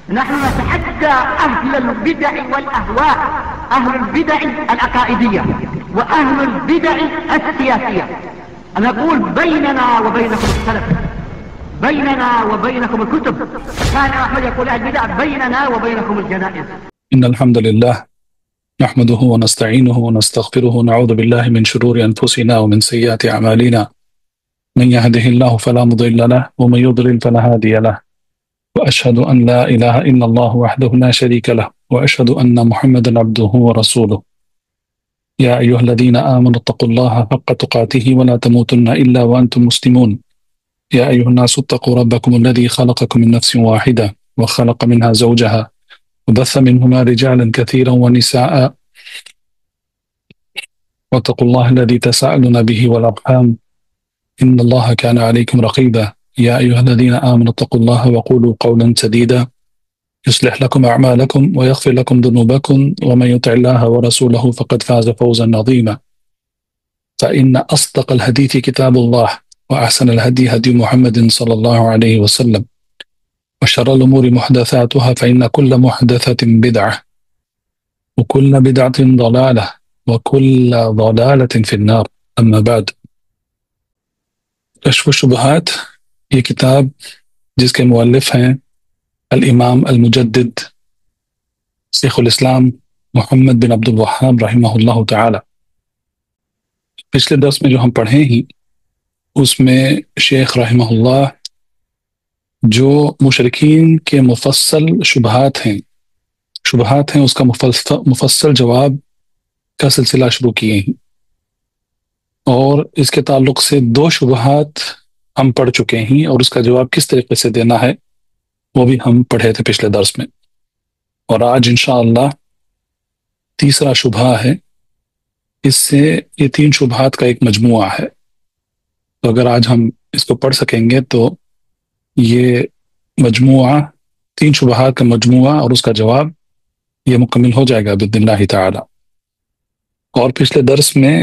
نحن نتحدى أهل البدع والأهواء، أهل البدع العقائدية وأهل البدع السياسية. نقول بيننا وبينكم السلف، بيننا وبينكم الكتب. كان أحمد يقول البدع بيننا وبينكم الجنائز. إن الحمد لله نحمده ونستعينه ونستغفره ونعوذ بالله من شرور أنفسنا ومن سيئات أعمالنا، من يهده الله فلا مضل له ومن يضلل فلا هادي له، وأشهد أن لا إله إلا الله وحده لا شريك له، وأشهد أن محمدا عبده ورسوله. يا أيها الذين آمنوا اتقوا الله حق تقاته ولا تموتن إلا وأنتم مسلمون. يا أيها الناس اتقوا ربكم الذي خلقكم من نفس واحدة وخلق منها زوجها وبث منهما رجالا كثيرا ونساء، واتقوا الله الذي تساءلون به والأرحام إن الله كان عليكم رقيبا. يا أيها الذين آمنوا اتقوا الله وقولوا قولا سديدا يصلح لكم أعمالكم ويغفر لكم ذنوبكم، ومن يطع الله ورسوله فقد فاز فوزا عظيما. فإن أصدق الحديث كتاب الله، وأحسن الهدي هدي محمد صلى الله عليه وسلم، وشر الأمور محدثاتها، فإن كل محدثة بدعة وكل بدعة ضلالة وكل ضلالة في النار. أما بعد، کشف الشبہات یہ کتاب جس کے مؤلف ہیں الامام المجدد شیخ الاسلام محمد بن عبد الوہاب رحمہ اللہ تعالی. پچھلے درس میں جو ہم پڑھے ہیں اس میں شیخ رحمہ اللہ جو مشرکین کے مفصل شبہات ہیں اس کا مفصل جواب کا سلسلہ شروع کیے ہیں، اور اس کے تعلق سے 2 شبہات ہم پڑھ چکے ہیں، اور اس کا جواب کس طریقے سے دینا ہے وہ بھی ہم پڑھے تھے پچھلے درس میں. اور آج انشاءاللہ تیسرا شبہہ ہے. اس سے یہ 3 شبہات کا ایک مجموعہ ہے، تو اگر آج ہم اس کو پڑھ سکیں گے تو یہ مجموعہ 3 شبہات کا مجموعہ اور اس کا جواب یہ مکمل ہو جائے گا باذن اللہ تعالی. اور پچھلے درس میں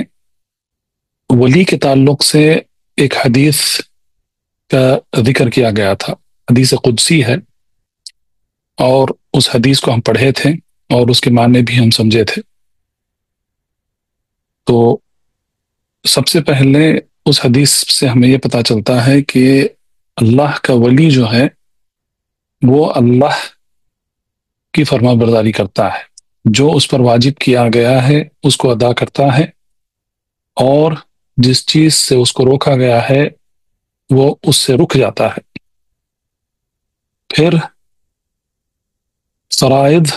ولی کے تعلق سے ایک حدیث کا ذکر کیا گیا تھا، حدیث قدسی ہے، اور اس حدیث کو ہم پڑھے تھے اور اس کے معنی بھی ہم سمجھے تھے. تو سب سے پہلے اس حدیث سے ہمیں یہ پتہ چلتا ہے کہ اللہ کا ولی جو ہے وہ اللہ کی فرما برداری کرتا ہے، جو اس پر واجب کیا گیا ہے اس کو ادا کرتا ہے، اور جس چیز سے اس کو روکا گیا ہے وہ اس سے رک جاتا ہے. پھر فرائض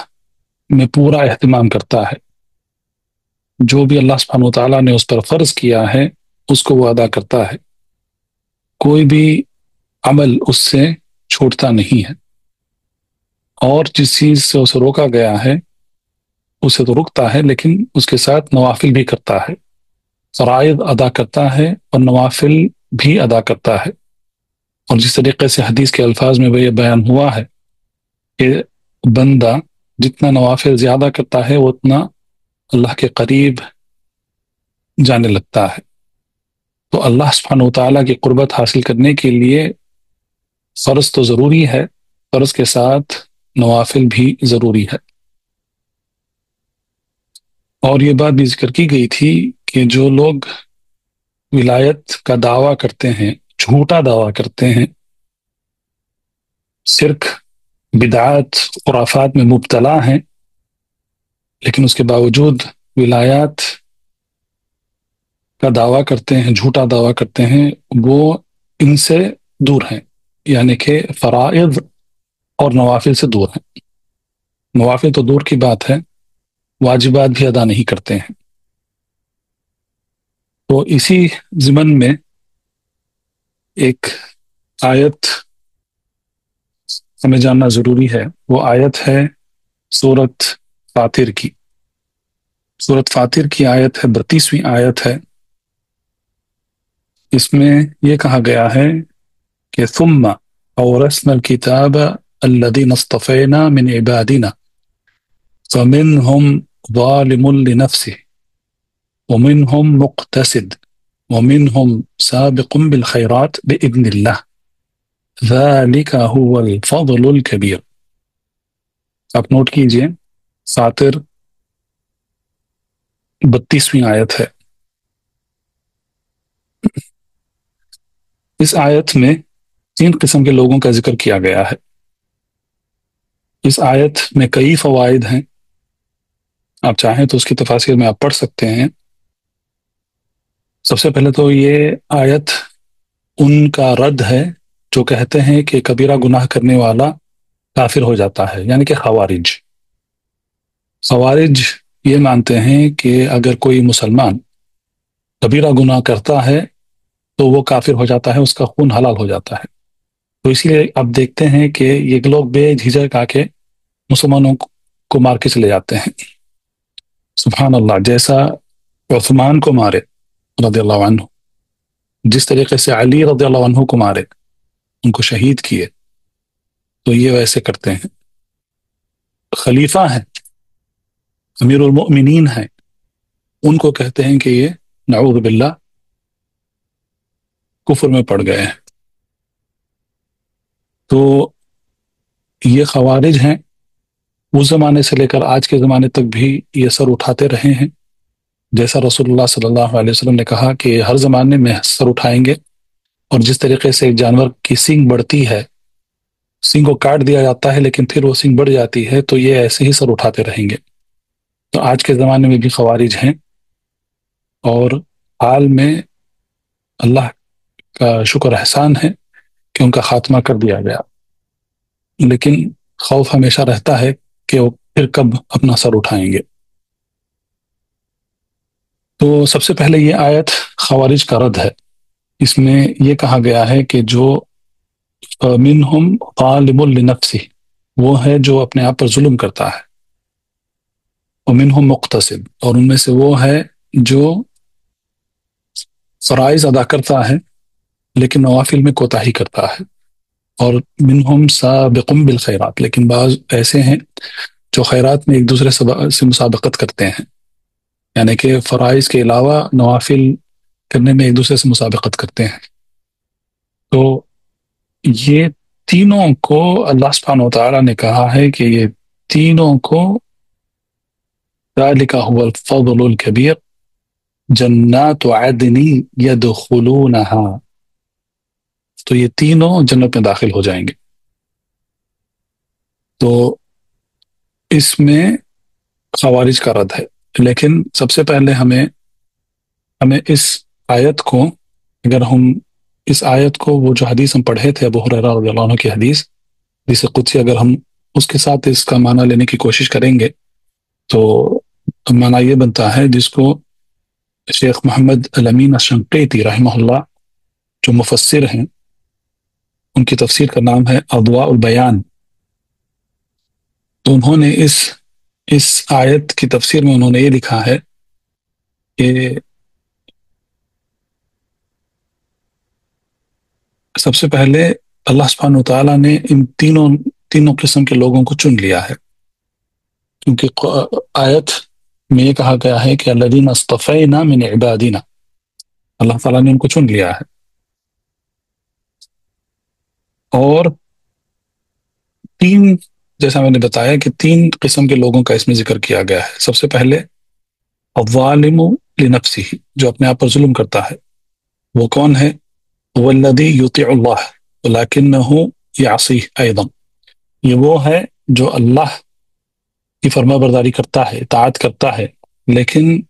میں پورا اہتمام کرتا ہے، جو بھی اللہ سبحانہ وتعالیٰ نے اس پر فرض کیا ہے اس کو وہ ادا کرتا ہے، کوئی بھی عمل اس سے چھوٹتا نہیں ہے، اور جس چیز سے اسے روکا گیا ہے اسے تو رکتا ہے لیکن اس کے ساتھ نوافل بھی کرتا ہے، فرائض ادا کرتا ہے اور نوافل بھی ادا کرتا ہے. اور جس طریقے سے حدیث کے الفاظ میں یہ بیان ہوا ہے کہ بندہ جتنا نوافل زیادہ کرتا ہے وہ اتنا اللہ کے قریب جانے لگتا ہے. تو اللہ سبحانہ وتعالیٰ کی قربت حاصل کرنے کے لیے فرض تو ضروری ہے، فرض کے ساتھ نوافل بھی ضروری ہے. اور یہ بات بھی ذکر کی گئی تھی کہ جو لوگ ولایت کا دعویٰ کرتے ہیں، جھوٹا دعویٰ کرتے ہیں، شرک بدعات خرافات میں مبتلا ہیں، لیکن اس کے باوجود ولایات کا دعویٰ کرتے ہیں، جھوٹا دعویٰ کرتے ہیں، وہ ان سے دور ہیں، یعنی کہ فرائض اور نوافل سے دور ہیں. نوافل تو دور کی بات ہے، واجبات بھی ادا نہیں کرتے ہیں. تو اسی ضمن میں ایک آیت ہمیں جاننا ضروری ہے. وہ آیت ہے سورۃ فاطر کی. سورۃ فاطر کی آیت ہے 32ویں آیت ہے. اس میں یہ کہا گیا ہے کہ ثم اورثنا الکتاب الذین اصطفینا من عبادنا فمنهم ظالم لنفسه ومنهم مقتصد ومنهم سابق بالخيرات بإذن الله ذلك هو الفضل الكبير. آپ نوٹ کیجئے، فاتر 32ویں آیت ہے۔ اس آیت میں 3 قسم کے لوگوں کا ذکر کیا گیا ہے۔ اس آیت میں کئی فوائد ہیں، آپ چاہیں تو اس کی تفاسیر میں آپ پڑھ سکتے ہیں۔ سب سے پہلے تو یہ آیت ان کا رد ہے جو کہتے ہیں کہ کبیرہ گناہ کرنے والا کافر ہو جاتا ہے، یعنی کہ خوارج یہ مانتے ہیں کہ اگر کوئی مسلمان کبیرہ گناہ کرتا ہے تو وہ کافر ہو جاتا ہے، اس کا خون حلال ہو جاتا ہے۔ تو اس لیے آپ دیکھتے ہیں کہ یہ لوگ بے جھجک آ کے مسلمانوں کو مار کے چلے جاتے ہیں۔ سبحان اللہ، جیسا عثمان کو مارے رضی اللہ عنہ، جس طریقے سے علی رضی اللہ عنہ کو مارے، ان کو شہید کیے، تو یہ ویسے کرتے ہیں۔ خلیفہ ہیں، امیر المؤمنین ہیں، ان کو کہتے ہیں کہ یہ نعوذ باللہ کفر میں پڑ گئے ہیں۔ تو یہ خوارج ہیں، اس زمانے سے لے کر آج کے زمانے تک بھی یہ سر اٹھاتے رہے ہیں۔ جیسا رسول اللہ صلی اللہ علیہ وسلم نے کہا کہ ہر زمانے میں سر اٹھائیں گے، اور جس طریقے سے ایک جانور کی سینگ بڑھتی ہے، سینگ کو کاٹ دیا جاتا ہے لیکن پھر وہ سینگ بڑھ جاتی ہے، تو یہ ایسے ہی سر اٹھاتے رہیں گے۔ تو آج کے زمانے میں بھی خوارج ہیں، اور حال میں اللہ کا شکر احسان ہے کہ ان کا خاتمہ کر دیا گیا، لیکن خوف ہمیشہ رہتا ہے کہ وہ پھر کب اپنا سر اٹھائیں گے۔ تو سب سے پہلے یہ آیت خوارج کا رد ہے۔ اس میں یہ کہا گیا ہے کہ جو منہم ظالم لنفسہ، وہ ہے جو اپنے آپ پر ظلم کرتا ہے، ومنہم مقتصد، اور ان میں سے وہ ہے جو فرائض ادا کرتا ہے لیکن نوافل میں کوتاہی کرتا ہے، اور منہم سابق بالخیرات، لیکن بعض ایسے ہیں جو خیرات میں ایک دوسرے سے مسابقت کرتے ہیں، یعنی کہ فرائض کے علاوہ نوافل کرنے میں ایک دوسرے سے مسابقت کرتے ہیں۔ تو یہ تینوں کو اللہ سبحانہ وتعالی نے کہا ہے کہ یہ تینوں کو ذالک هو الفضل الکبیر جنات عدن یدخلونہا، تو یہ تینوں جنت میں داخل ہو جائیں گے۔ تو اس میں خوارج کا رد ہے، لیکن سب سے پہلے ہمیں اس آیت کو، اگر ہم اس آیت کو، وہ جو حدیث ہم پڑھے تھے ابو ہریرہ رضی اللہ عنہ کی حدیث، حدیث قدسی، اگر ہم اس کے ساتھ اس کا معنی لینے کی کوشش کریں گے تو معنی یہ بنتا ہے، جس کو شیخ محمد الامین الشنقیطی رحمہ اللہ جو مفسر ہیں، ان کی تفسیر کا نام ہے اضواء البیان، تو انہوں نے اس آیت کی تفسیر میں انہوں نے یہ لکھا ہے کہ سب سے پہلے اللہ سبحانہ وتعالیٰ نے ان تینوں قسم کے لوگوں کو چن لیا ہے، کیونکہ آیت میں یہ کہا گیا ہے کہ الذین اصطفینا من عبادنا، اللہ تعالیٰ نے ان کو چن لیا ہے۔ اور جیسا میں نے بتایا کہ 3 قسم کے لوگوں کا اس میں ذکر کیا گیا ہے۔ سب سے پہلے الظالم لنفسہ، جو اپنے آپ پر ظلم کرتا ہے، وہ کون ہے؟ والذی یطیع اللہ ولکنہ یعصیہ ایضا، یہ وہ ہے جو اللہ کی فرما برداری کرتا ہے، اطاعت کرتا ہے، لیکن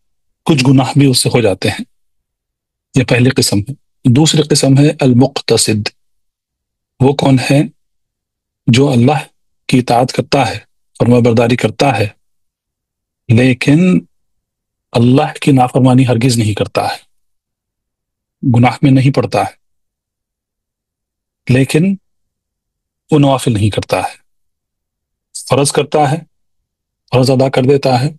کچھ گناہ بھی اس سے ہو جاتے ہیں۔ یہ پہلی قسم ہے۔ دوسری قسم ہے المقتصد، وہ کون ہے؟ جو اللہ کی اطاعت کرتا ہے، فرما برداری کرتا ہے، لیکن اللہ کی نافرمانی ہرگز نہیں کرتا ہے، گناہ میں نہیں پڑتا ہے، لیکن وہ نوافل نہیں کرتا ہے، فرض کرتا ہے، فرض ادا کر دیتا ہے،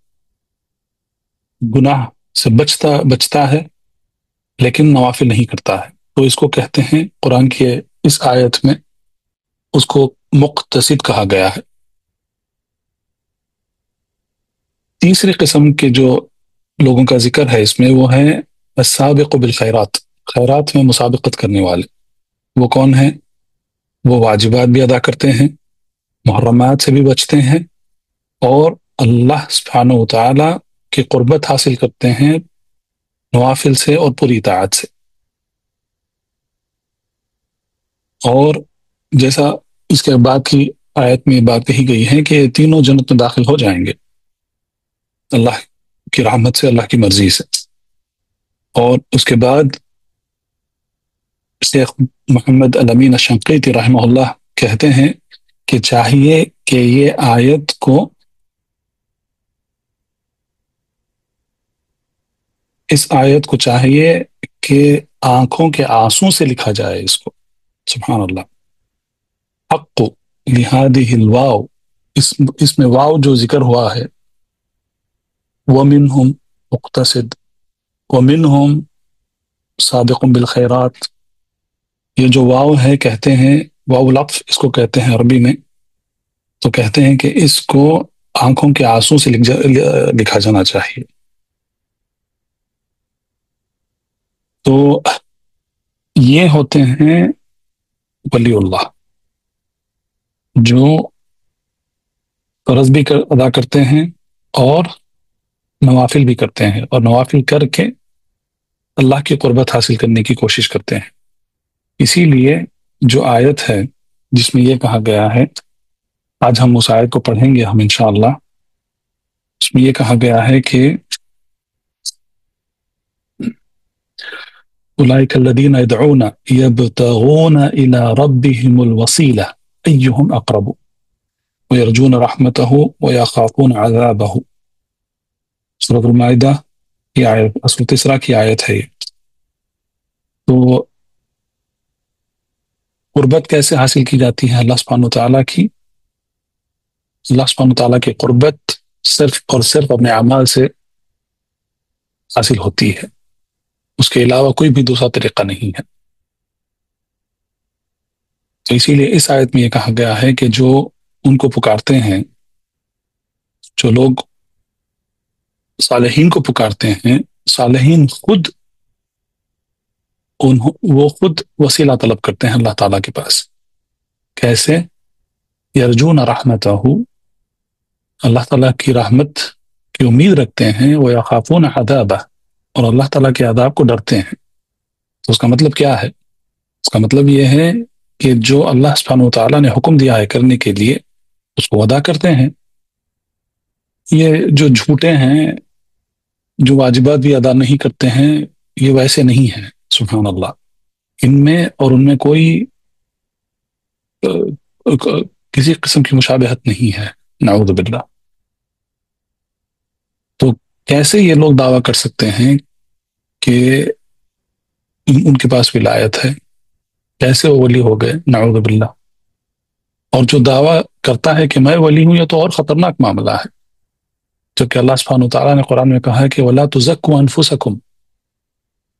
گناہ سے بچتا ہے، لیکن نوافل نہیں کرتا ہے، تو اس کو کہتے ہیں، قرآن کی اس آیت میں اس کو مقتصد کہا گیا ہے۔ تیسری قسم کے جو لوگوں کا ذکر ہے اس میں، وہ ہے السابق بالخیرات، خیرات میں مسابقت کرنے والے۔ وہ کون ہیں؟ وہ واجبات بھی ادا کرتے ہیں، محرمات سے بھی بچتے ہیں، اور اللہ سبحانہ و تعالی کی قربت حاصل کرتے ہیں نوافل سے اور پوری اطاعت سے. اور جیسا اس کے بعد کی آیت میں بات کہی گئی ہے کہ تینوں جنت میں داخل ہو جائیں گے اللہ کی رحمت سے، اللہ کی مرضی سے. اور اس کے بعد شیخ محمد الامین الشنقیطی رحمہ اللہ کہتے ہیں کہ چاہیے کہ یہ آیت کو اس آیت کو چاہیے کہ آنکھوں کے آنسوں سے لکھا جائے اس کو. سبحان اللہ. حق لہذه الواو، اس میں واو جو ذکر ہوا ہے، ومنہم مقتصد ومنہم سابق بالخیرات، یہ جو واو ہے کہتے ہیں واو لطف اس کو کہتے ہیں عربی میں، تو کہتے ہیں کہ اس کو آنکھوں کے آنسوں سے لکھا جانا چاہیے. تو یہ ہوتے ہیں ولی اللہ جو فرض بھی ادا کرتے ہیں اور نوافل بھی کرتے ہیں، اور نوافل کر کے اللہ کی قربت حاصل کرنے کی کوشش کرتے ہیں. اسی لیے جو آیت ہے جس میں یہ کہا گیا ہے، آج ہم اس آیت کو پڑھیں گے ہم انشاءاللہ. اس میں یہ کہا گیا ہے کہ اولئک الذین یدعون یبتغون الی ربهم الوسیلہ ایہم اقرب ویرجون رحمتہ ویخافون عذابہ. سورۃ المائدہ کی آیت، سورۃ اسراء کی آیت ہے یہ. تو قربت کیسے حاصل کی جاتی ہے اللہ سبحانہ وتعالیٰ کی؟ اللہ سبحانہ وتعالیٰ کی قربت صرف اور صرف اپنے اعمال سے حاصل ہوتی ہے، اس کے علاوہ کوئی بھی دوسرا طریقہ نہیں ہے. تو اسی لیے اس آیت میں یہ کہا گیا ہے کہ جو ان کو پکارتے ہیں، جو لوگ صالحین کو پکارتے ہیں، صالحین خود وہ خود وسیلہ طلب کرتے ہیں اللہ تعالیٰ کے پاس. کیسے؟ یرجون رحمتہ، اللہ تعالیٰ کی رحمت کی امید رکھتے ہیں، ویخافون عذابہ، اور اللہ تعالیٰ کے عذاب کو ڈرتے ہیں. تو اس کا مطلب کیا ہے؟ اس کا مطلب یہ ہے کہ جو اللہ سبحانہ وتعالیٰ نے حکم دیا ہے کرنے کے لیے اس کو ادا کرتے ہیں. یہ جو جھوٹے ہیں، جو واجبات بھی ادا نہیں کرتے ہیں، یہ ویسے نہیں ہیں. سبحان اللہ. ان میں اور ان میں کوئی کسی قسم کی مشابہت نہیں ہے، نعوذ باللہ. تو کیسے یہ لوگ دعویٰ کر سکتے ہیں کہ ان کے پاس ولایت ہے؟ کیسے وہ ولی ہو گئے؟ نعوذ باللہ. اور جو دعویٰ کرتا ہے کہ میں ولی ہوں، یہ تو اور خطرناک معاملہ ہے، جبکہ اللہ سبحانہ وتعالیٰ نے قرآن میں کہا ہے کہ وَلَا تُزَكُّوا أَنفُسَكُمْ،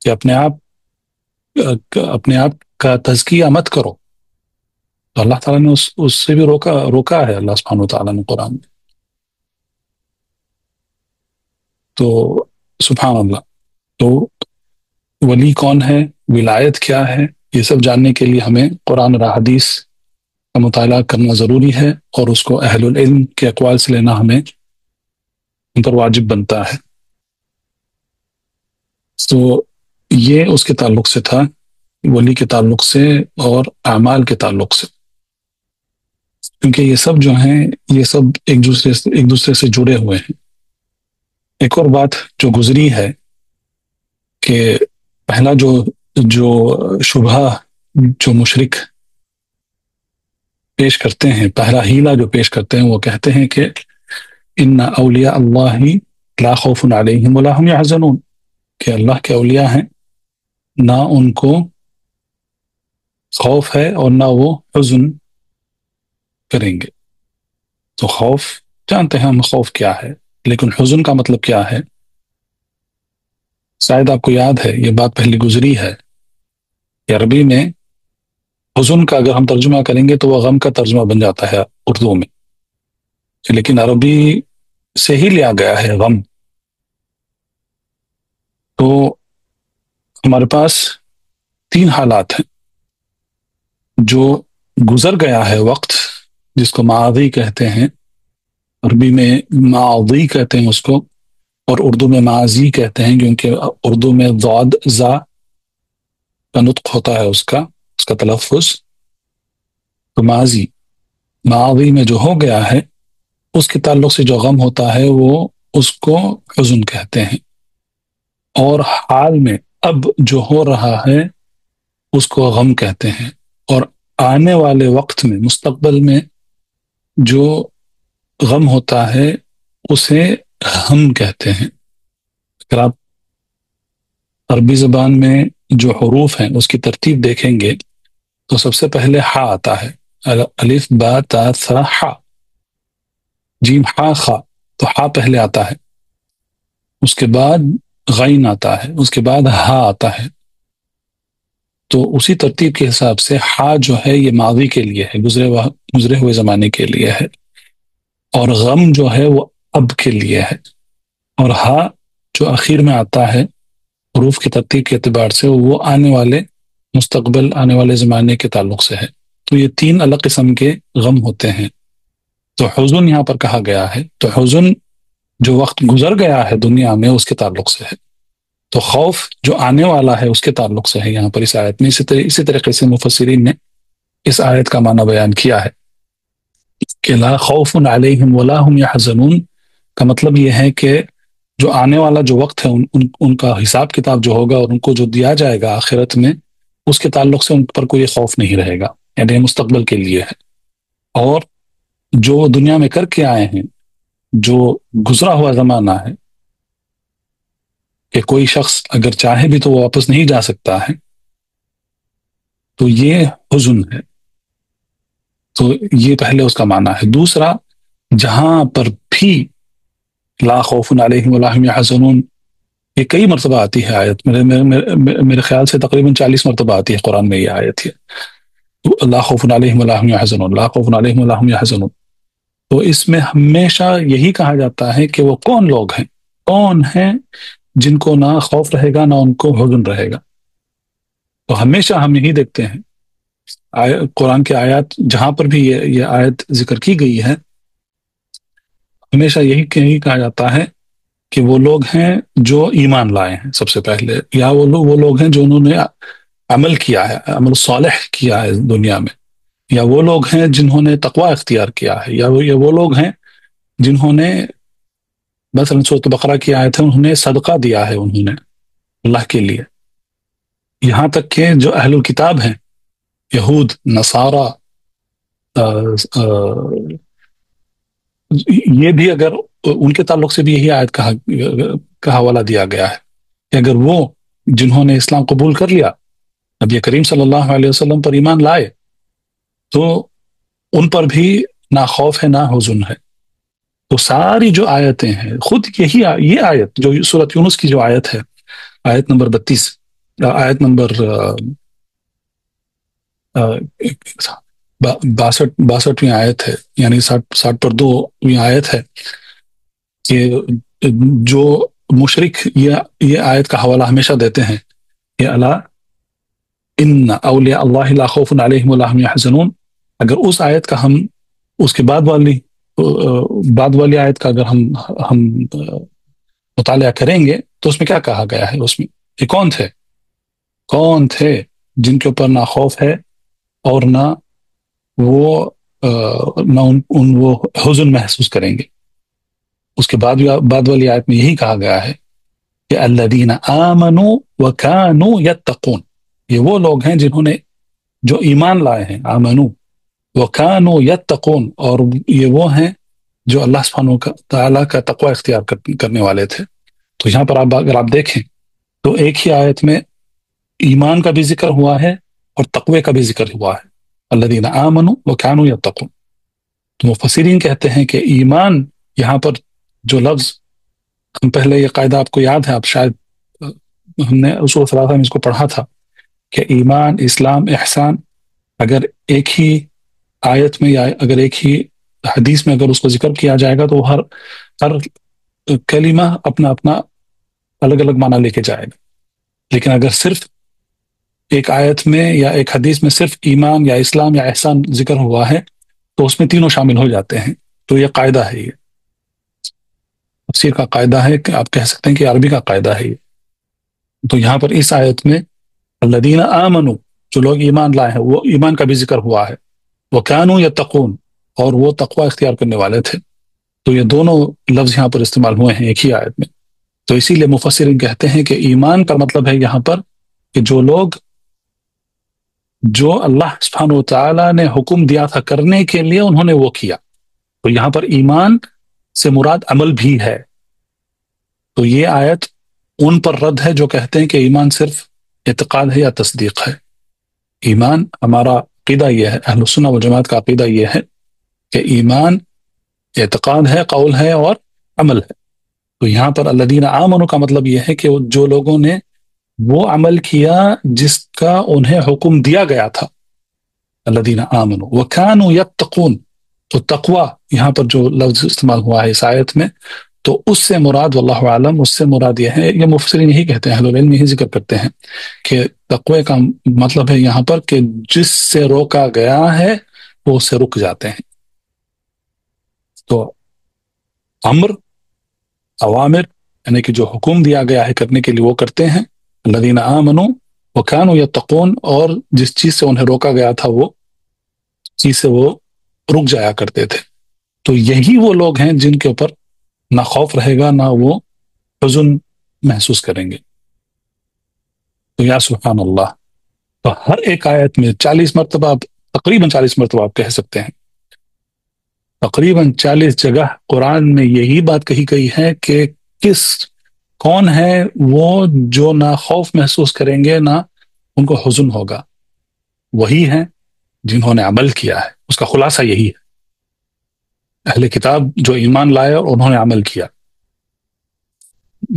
کہ اپنے آپ کا تزکیہ مت کرو. تو اللہ تعالیٰ نے اس سے بھی روکا ہے اللہ سبحانہ وتعالیٰ نے قرآن میں. تو سبحان اللہ. تو ولی کون ہے، ولایت کیا ہے، یہ سب جاننے کے لیے ہمیں قرآن اور حدیث کا مطالعہ کرنا ضروری ہے، اور اس کو اہل العلم کے اقوال سے لینا ہمیں ان پر واجب بنتا ہے. تو یہ اس کے تعلق سے تھا، ولی کے تعلق سے اور اعمال کے تعلق سے، کیونکہ یہ سب جو ہیں یہ سب ایک دوسرے سے جڑے ہوئے ہیں. ایک اور بات جو گزری ہے کہ پہلا جو شبہ جو مشرک پیش کرتے ہیں، پہلا ہیلا جو پیش کرتے ہیں، وہ کہتے ہیں کہ ان اولیاء اللہ لا خوف علیہم ولا هم يحزنون، کہ اللہ کے اولیاء ہیں، نہ ان کو خوف ہے اور نہ وہ حزن کریں گے. تو خوف جانتے ہیں ہم خوف کیا ہے، لیکن حزن کا مطلب کیا ہے؟ شاید آپ کو یاد ہے، یہ بات پہلی گزری ہے کہ عربی میں حزن کا اگر ہم ترجمہ کریں گے تو وہ غم کا ترجمہ بن جاتا ہے اردو میں، لیکن عربی سے ہی لیا گیا ہے غم. تو ہمارے پاس 3 حالات ہیں. جو گزر گیا ہے وقت، جس کو ماضی کہتے ہیں، عربی میں ماضی کہتے ہیں اس کو، اور اردو میں ماضی کہتے ہیں، کیونکہ اردو میں ضاد زا کا نطق ہوتا ہے، اس کا تلفظ. تو ماضی میں جو ہو گیا ہے اس کے تعلق سے جو غم ہوتا ہے وہ اس کو حزن کہتے ہیں، اور حال میں اب جو ہو رہا ہے اس کو غم کہتے ہیں، اور آنے والے وقت میں مستقبل میں جو غم ہوتا ہے اسے ہم کہتے ہیں. اگر آپ عربی زبان میں جو حروف ہیں اس کی ترتیب دیکھیں گے تو سب سے پہلے ہا آتا ہے، الف با تا ثا ہا، جیم ہا خا، تو ہا پہلے آتا ہے، اس کے بعد غین آتا ہے، اس کے بعد ہا آتا ہے. تو اسی ترتیب کے حساب سے ہا جو ہے یہ ماضی کے لیے ہے، گزرے ہوئے زمانے کے لیے ہے، اور غم جو ہے وہ اب کے لیے ہے، اور ہا جو آخر میں آتا ہے حروف کی ترتیب کے اعتبار سے وہ آنے والے مستقبل، آنے والے زمانے کے تعلق سے ہے. تو یہ 3 الگ قسم کے غم ہوتے ہیں. تو حزن یہاں پر کہا گیا ہے، تو حزن جو وقت گزر گیا ہے دنیا میں اس کے تعلق سے ہے. تو خوف جو آنے والا ہے اس کے تعلق سے ہے یہاں پر اس آیت میں. اسی طریقے سے مفسرین نے اس آیت کا معنی بیان کیا ہے کہ لا خوف علیہم ولا هم يحزنون کا مطلب یہ ہے کہ جو آنے والا جو وقت ہے ان کا حساب کتاب جو ہوگا اور ان کو جو دیا جائے گا آخرت میں، اس کے تعلق سے ان پر کوئی خوف نہیں رہے گا، یعنی مستقبل کے لیے ہے. اور جو دنیا میں کر کے آئے ہیں، جو گزرا ہوا زمانہ ہے کہ کوئی شخص اگر چاہے بھی تو وہ واپس نہیں جا سکتا ہے، تو یہ حزن ہے. تو یہ پہلے اس کا معنی ہے. دوسرا، جہاں پر بھی لا خوف علیہم ولا هم يحزنون یہ کئی مرتبہ آتی ہے آیت، میرے خیال سے تقریباً 40 مرتبہ آتی ہے قرآن میں یہ آیت ہے، لا خوف علیہم ولا هم يحزنون، لا خوف علیہم ولا هم يحزنون. تو اس میں ہمیشہ یہی کہا جاتا ہے کہ وہ کون لوگ ہیں، کون ہیں جن کو نہ خوف رہے گا نہ ان کو حزن رہے گا. تو ہمیشہ ہم یہی دیکھتے ہیں قرآن کے آیات جہاں پر بھی یہ آیت ذکر کی گئی ہے، ہمیشہ یہی کہا جاتا ہے کہ وہ لوگ ہیں جو ایمان لائے ہیں سب سے پہلے، یا وہ لوگ ہیں جو انہوں نے عمل کیا ہے، عمل صالح کیا ہے دنیا میں، یا وہ لوگ ہیں جنہوں نے تقوی اختیار کیا ہے، یا وہ لوگ ہیں جنہوں نے مثلا سورۃ بقرہ کی آیت ہے انہوں نے صدقہ دیا ہے، انہوں نے اللہ کے لیے. یہاں تک کہ جو اہل الکتاب ہیں، یہود، نصارہ، یہ بھی اگر ان کے تعلق سے بھی یہی آیت کا حوالہ دیا گیا ہے کہ اگر وہ جنہوں نے اسلام قبول کر لیا، نبی کریم صلی اللہ علیہ وسلم پر ایمان لائے، تو ان پر بھی نہ خوف ہے نہ حزن ہے. تو ساری جو آیتیں ہیں، خود یہ آیت جو سورۃ یونس کی جو آیت ہے، آیت نمبر 32، آیت نمبر 62ویں آیت ہے، یعنی 60 پر 2 آیت ہے کہ جو مشرک یہ آیت کا حوالہ ہمیشہ دیتے ہیں کہ الا ان اولیاء اللہ لا خوف علیہم ولا هم يحزنون. اگر اس آیت کا ہم اس کے بعد والی آیت کا اگر ہم مطالعہ کریں گے تو اس میں کیا کہا گیا ہے؟ اس میں یہ کون تھے جن کے اوپر نہ خوف ہے اور نہ وہ حزن محسوس کریں گے. اس کے بعد والی آیت میں یہی کہا گیا ہے کہ الذین آمنوا وکانوا یتقون، یہ وہ لوگ ہیں جنہوں نے جو ایمان لائے ہیں، آمنوا وکانوا یتقون، اور یہ وہ ہیں جو اللہ سبحانہ تعالیٰ کا تقوی اختیار کرنے والے تھے. تو یہاں پر اگر آپ دیکھیں تو ایک ہی آیت میں ایمان کا بھی ذکر ہوا ہے اور تقوی کا بھی ذکر ہوا ہے، الذین آمنوا وکانوا یتقون. تو مفسرین کہتے ہیں کہ ایمان یہاں پر جو لفظ، ہم پہلے یہ قاعدہ آپ کو یاد ہے، آپ شاید ہم نے اصول ثلاثہ میں اس کو پڑھا تھا کہ ایمان، اسلام، احسان اگر ایک ہی آیت میں یا اگر ایک ہی حدیث میں اگر اس کو ذکر کیا جائے گا تو ہر کلمہ اپنا الگ الگ معنی لے کے جائے گا. لیکن اگر صرف ایک آیت میں یا ایک حدیث میں صرف ایمان یا اسلام یا احسان ذکر ہوا ہے تو اس میں تینوں شامل ہو جاتے ہیں. تو یہ قاعدہ ہے یہ تفسیر کا قاعدہ ہے کہ آپ کہہ سکتے ہیں کہ عربی کا قاعدہ ہے یہ. تو یہاں پر اس آیت میں الذین آمنوا، جو لوگ ایمان لائے ہیں، وہ ایمان کا بھی ذکر ہوا ہے. وکانوا یتقون، اور وہ تقوی اختیار کرنے والے تھے. تو یہ دونوں لفظ یہاں پر استعمال ہوئے ہیں ایک ہی آیت میں. تو اسی لیے مفسرین کہتے ہیں کہ ایمان کا مطلب ہے یہاں پر کہ جو اللہ سبحانہ و تعالیٰ نے حکم دیا تھا کرنے کے لیے انہوں نے وہ کیا. تو یہاں پر ایمان سے مراد عمل بھی ہے. تو یہ آیت ان پر رد ہے جو کہتے ہیں کہ ایمان صرف اعتقاد ہے یا تصدیق ہے. ایمان، ہمارا عقیدہ یہ ہے، اہل السنہ والجماعت کا عقیدہ یہ ہے کہ ایمان اعتقاد ہے، قول ہے اور عمل ہے. تو یہاں پر الذین آمنوا کا مطلب یہ ہے کہ جو لوگوں نے وہ عمل کیا جس کا انہیں حکم دیا گیا تھا. الذین آمنوا وکانوا یتقون، تو تقوی یہاں پر جو لفظ استعمال ہوا ہے اس آیت میں، تو اس سے مراد واللہ عالم، اس سے مراد یہ ہے، یہ مفسرین یہی کہتے ہیں، اہل العلم یہی ذکر کرتے ہیں کہ تقوی کا مطلب ہے یہاں پر کہ جس سے روکا گیا ہے وہ اس سے رک جاتے ہیں. تو امر، اوامر، یعنی کہ جو حکم دیا گیا ہے کرنے کے لیے وہ کرتے ہیں. الذین آمنوا وکانوا یتقون، اور جس چیز سے انہیں روکا گیا تھا وہ چیز سے وہ رک جایا کرتے تھے. تو یہی وہ لوگ ہیں جن کے اوپر نہ خوف رہے گا نہ وہ حزن محسوس کریں گے. تو یا سبحان اللہ. تو ہر ایک آیت میں 40 مرتبہ، تقریباً 40 مرتبہ آپ کہہ سکتے ہیں، تقریباً 40 جگہ قرآن میں یہی بات کہی گئی ہے کہ کون ہے وہ جو نہ خوف محسوس کریں گے نہ ان کو حزن ہوگا. وہی ہیں جنہوں نے عمل کیا ہے. اس کا خلاصہ یہی ہے، اہل کتاب جو ایمان لائے اور انہوں نے عمل کیا،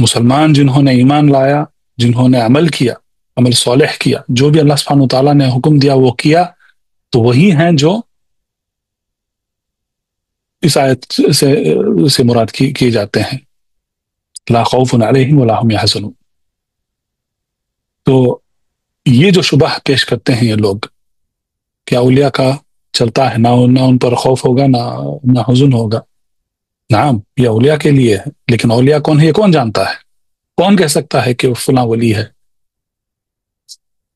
مسلمان جنہوں نے ایمان لایا، جنہوں نے عمل کیا، عمل صالح کیا، جو بھی اللہ سبحانہ وتعالیٰ نے حکم دیا وہ کیا، تو وہی ہیں جو اس آیت سے مراد کیے جاتے ہیں. لا خوف علیہم ولا هم يحزنون. تو یہ جو شبہ پیش کرتے ہیں یہ لوگ کہ اولیاء کا چلتا ہے، نہ ان پر خوف ہوگا نہ حزن ہوگا. نعم، یہ اولیاء کے لیے ہے، لیکن اولیاء کون ہے یہ کون جانتا ہے؟ کون کہہ سکتا ہے کہ فلاں ولی ہے؟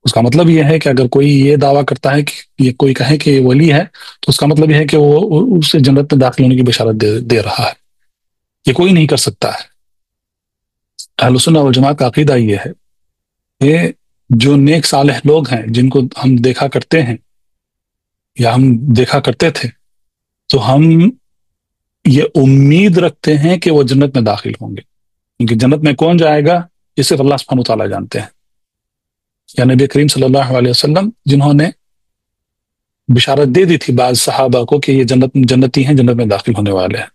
اس کا مطلب یہ ہے کہ اگر کوئی یہ دعویٰ کرتا ہے کہ یہ کوئی کہے کہ یہ ولی ہے، تو اس کا مطلب یہ ہے کہ وہ اسے جنت میں داخل ہونے کی بشارت دے رہا ہے. یہ کوئی نہیں کر سکتا ہے. اہل السنہ والجماعت کا عقیدہ یہ ہے کہ جو نیک صالح لوگ ہیں جن کو ہم دیکھا کرتے ہیں یا ہم دیکھا کرتے تھے، تو ہم یہ امید رکھتے ہیں کہ وہ جنت میں داخل ہوں گے. کیونکہ جنت میں کون جائے گا یہ صرف اللہ سبحانہ وتعالیٰ جانتے ہیں. یا نبی کریم صلی اللہ علیہ وسلم جنہوں نے بشارت دے دی تھی بعض صحابہ کو کہ یہ جنتی ہیں، جنت میں داخل ہونے والے ہیں،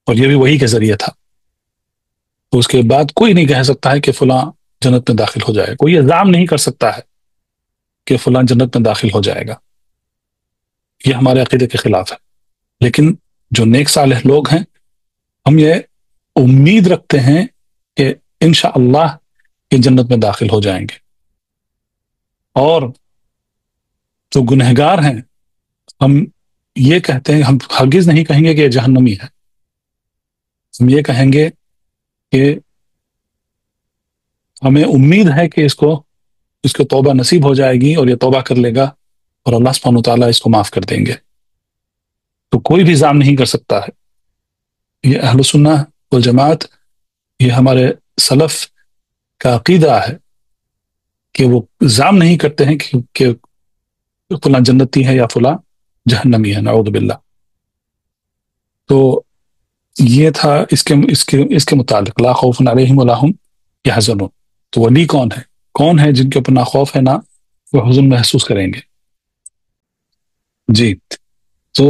اور یہ بھی وہی کے ذریعے تھا. تو اس کے بعد کوئی نہیں کہہ سکتا ہے کہ فلاں جنت میں داخل ہو جائے. کوئی الزام نہیں کر سکتا ہے کہ فلاں جنت میں داخل ہو جائے گا. یہ ہمارے عقیدے کے خلاف ہے. لیکن جو نیک صالح لوگ ہیں، ہم یہ امید رکھتے ہیں کہ انشاءاللہ یہ جنت میں داخل ہو جائیں گے. اور جو گنہگار ہیں، ہم یہ کہتے ہیں، ہم ہرگز نہیں کہیں گے کہ یہ جہنمی ہے. ہم یہ کہیں گے کہ ہمیں امید ہے کہ اس کو توبہ نصیب ہو جائے گی اور یہ توبہ کر لے گا اور اللہ سبحانہ وتعالیٰ اس کو معاف کر دیں گے. تو کوئی بھی الزام نہیں کر سکتا ہے. یہ اہل سنہ والجماعت، یہ ہمارے سلف کا عقیدہ ہے کہ وہ الزام نہیں کرتے ہیں کہ فلاں جنتی ہے یا فلاں جہنمی ہے، نعوذ باللہ. تو یہ تھا اس کے متعلق لا خوف علیہم ولا هم يحزنون. تو ولی کون ہے جن کے اوپر نہ خوف ہے نہ وہ حزن محسوس کریں گے. جی، تو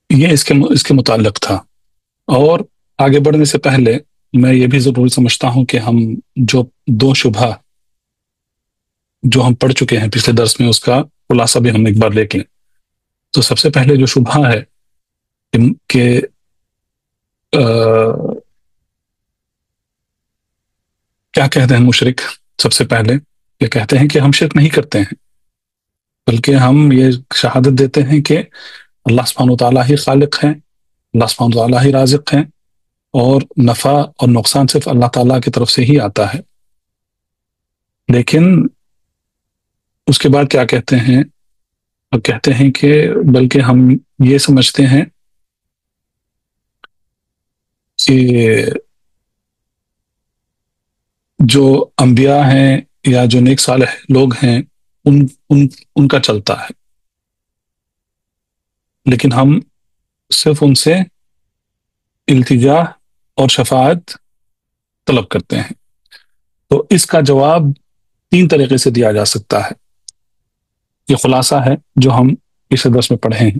یہ اس کے متعلق تھا. اور آگے بڑھنے سے پہلے میں یہ بھی ضروری سمجھتا ہوں کہ ہم جو 2 شبہ جو ہم پڑھ چکے ہیں پچھلے درس میں، اس کا خلاصہ بھی ہم ایک بار دیکھ لیں. تو سب سے پہلے جو شبہ ہے کہ کیا کہتے ہیں مشرک، سب سے پہلے یہ کہتے ہیں کہ ہم شرک نہیں کرتے ہیں، بلکہ ہم یہ شہادت دیتے ہیں کہ اللہ سبحانہ وتعالیٰ ہی خالق ہیں، اللہ سبحانہ وتعالیٰ ہی رازق ہیں، اور نفع اور نقصان صرف اللہ تعالیٰ کی طرف سے ہی آتا ہے. لیکن اس کے بعد کیا کہتے ہیں؟ اور کہتے ہیں کہ بلکہ ہم یہ سمجھتے ہیں کہ جو انبیاء ہیں یا جو نیک صالح لوگ ہیں ان کا چلتا ہے، لیکن ہم صرف ان سے التجا اور شفاعت طلب کرتے ہیں. تو اس کا جواب 3 طریقے سے دیا جا سکتا ہے. یہ خلاصہ ہے جو ہم اس درس میں پڑھے ہیں.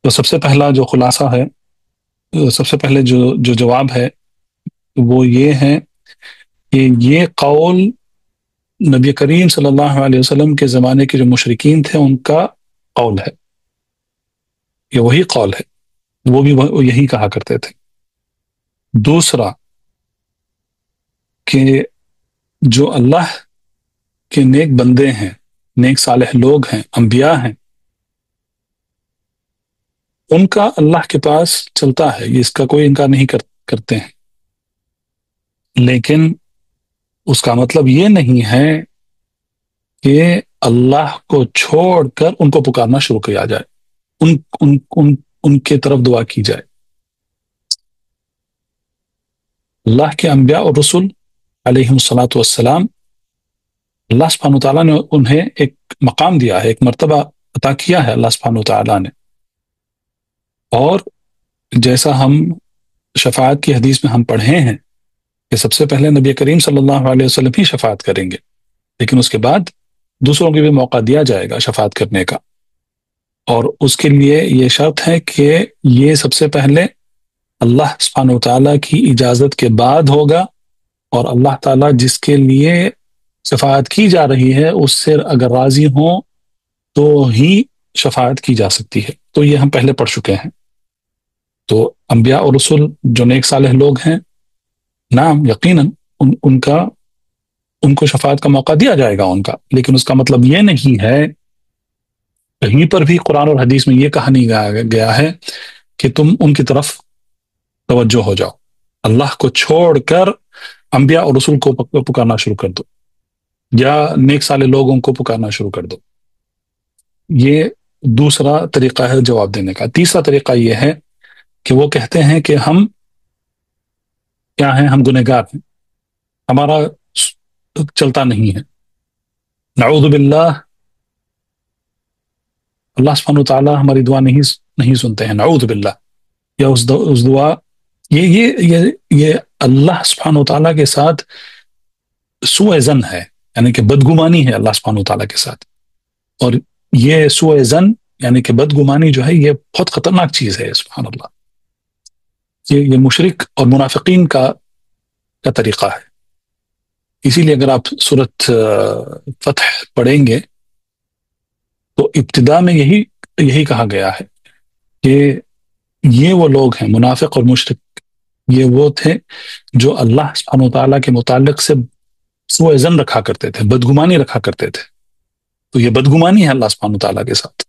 تو سب سے پہلا جو خلاصہ ہے، سب سے پہلے جو جواب ہے وہ یہ ہے کہ یہ قول نبی کریم صلی اللہ علیہ وسلم کے زمانے کے جو مشرکین تھے ان کا قول ہے. یہ وہی قول ہے، وہ بھی یہی کہا کرتے تھے. دوسرا کہ جو اللہ کے نیک بندے ہیں، نیک صالح لوگ ہیں، انبیاء ہیں، ان کا اللہ کے پاس چلتا ہے، یہ اس کا کوئی انکار نہیں کرتے ہیں. لیکن اس کا مطلب یہ نہیں ہے کہ اللہ کو چھوڑ کر ان کو پکارنا شروع کیا جائے، ان کے طرف دعا کی جائے. اللہ کے انبیاء اور رسول علیہم الصلاۃ والسلام، اللہ سبحانہ وتعالیٰ نے انہیں ایک مقام دیا ہے، ایک مرتبہ عطا کیا ہے اللہ سبحانہ وتعالیٰ نے. اور جیسا ہم شفاعت کی حدیث میں ہم پڑھے ہیں کہ سب سے پہلے نبی کریم صلی اللہ علیہ وسلم ہی شفاعت کریں گے، لیکن اس کے بعد دوسروں کو بھی موقع دیا جائے گا شفاعت کرنے کا. اور اس کے لیے یہ شرط ہے کہ یہ سب سے پہلے اللہ سبحانہ وتعالیٰ کی اجازت کے بعد ہوگا، اور اللہ تعالیٰ جس کے لیے شفاعت کی جا رہی ہے اس سے اگر راضی ہوں تو ہی شفاعت کی جا سکتی ہے. تو یہ ہم پہلے پڑھ چکے ہیں. تو انبیاء اور رسول جو نیک صالح لوگ ہیں، نعم یقیناً ان کو شفاعت کا موقع دیا جائے گا ان کا، لیکن اس کا مطلب یہ نہیں ہے، کہیں پر بھی قرآن اور حدیث میں یہ کہا نہیں گیا ہے کہ تم ان کی طرف توجہ ہو جاؤ، اللہ کو چھوڑ کر انبیاء اور رسول کو پکارنا شروع کر دو یا نیک صالح لوگوں کو پکارنا شروع کر دو. یہ دوسرا طریقہ ہے جواب دینے کا. تیسرا طریقہ یہ ہے کہ وہ کہتے ہیں کہ ہم کیا ہیں، ہم گنہگار ہیں، ہمارا چلتا نہیں ہے. نعوذ باللہ، اللہ سبحانہ وتعالیٰ ہماری دعا نہیں سنتے ہیں، نعوذ باللہ. یا اس دعا یہ اللہ سبحانہ وتعالیٰ کے ساتھ سوء ظن ہے، یعنی کہ بدگمانی ہے اللہ سبحانہ وتعالیٰ کے ساتھ. اور یہ سوء ظن یعنی کہ بدگمانی جو ہے یہ بہت خطرناک چیز ہے. سبحان اللہ، یہ مشرک اور منافقین کا طریقہ ہے. اسی لیے اگر آپ سورۃ فتح پڑھیں گے تو ابتدا میں یہی کہا گیا ہے کہ یہ وہ لوگ ہیں، منافق اور مشرک، یہ وہ تھے جو اللہ سبحانہ وتعالیٰ کے متعلق سے سوء ظن رکھا کرتے تھے، بدگمانی رکھا کرتے تھے. تو یہ بدگمانی ہے اللہ سبحانہ وتعالیٰ کے ساتھ.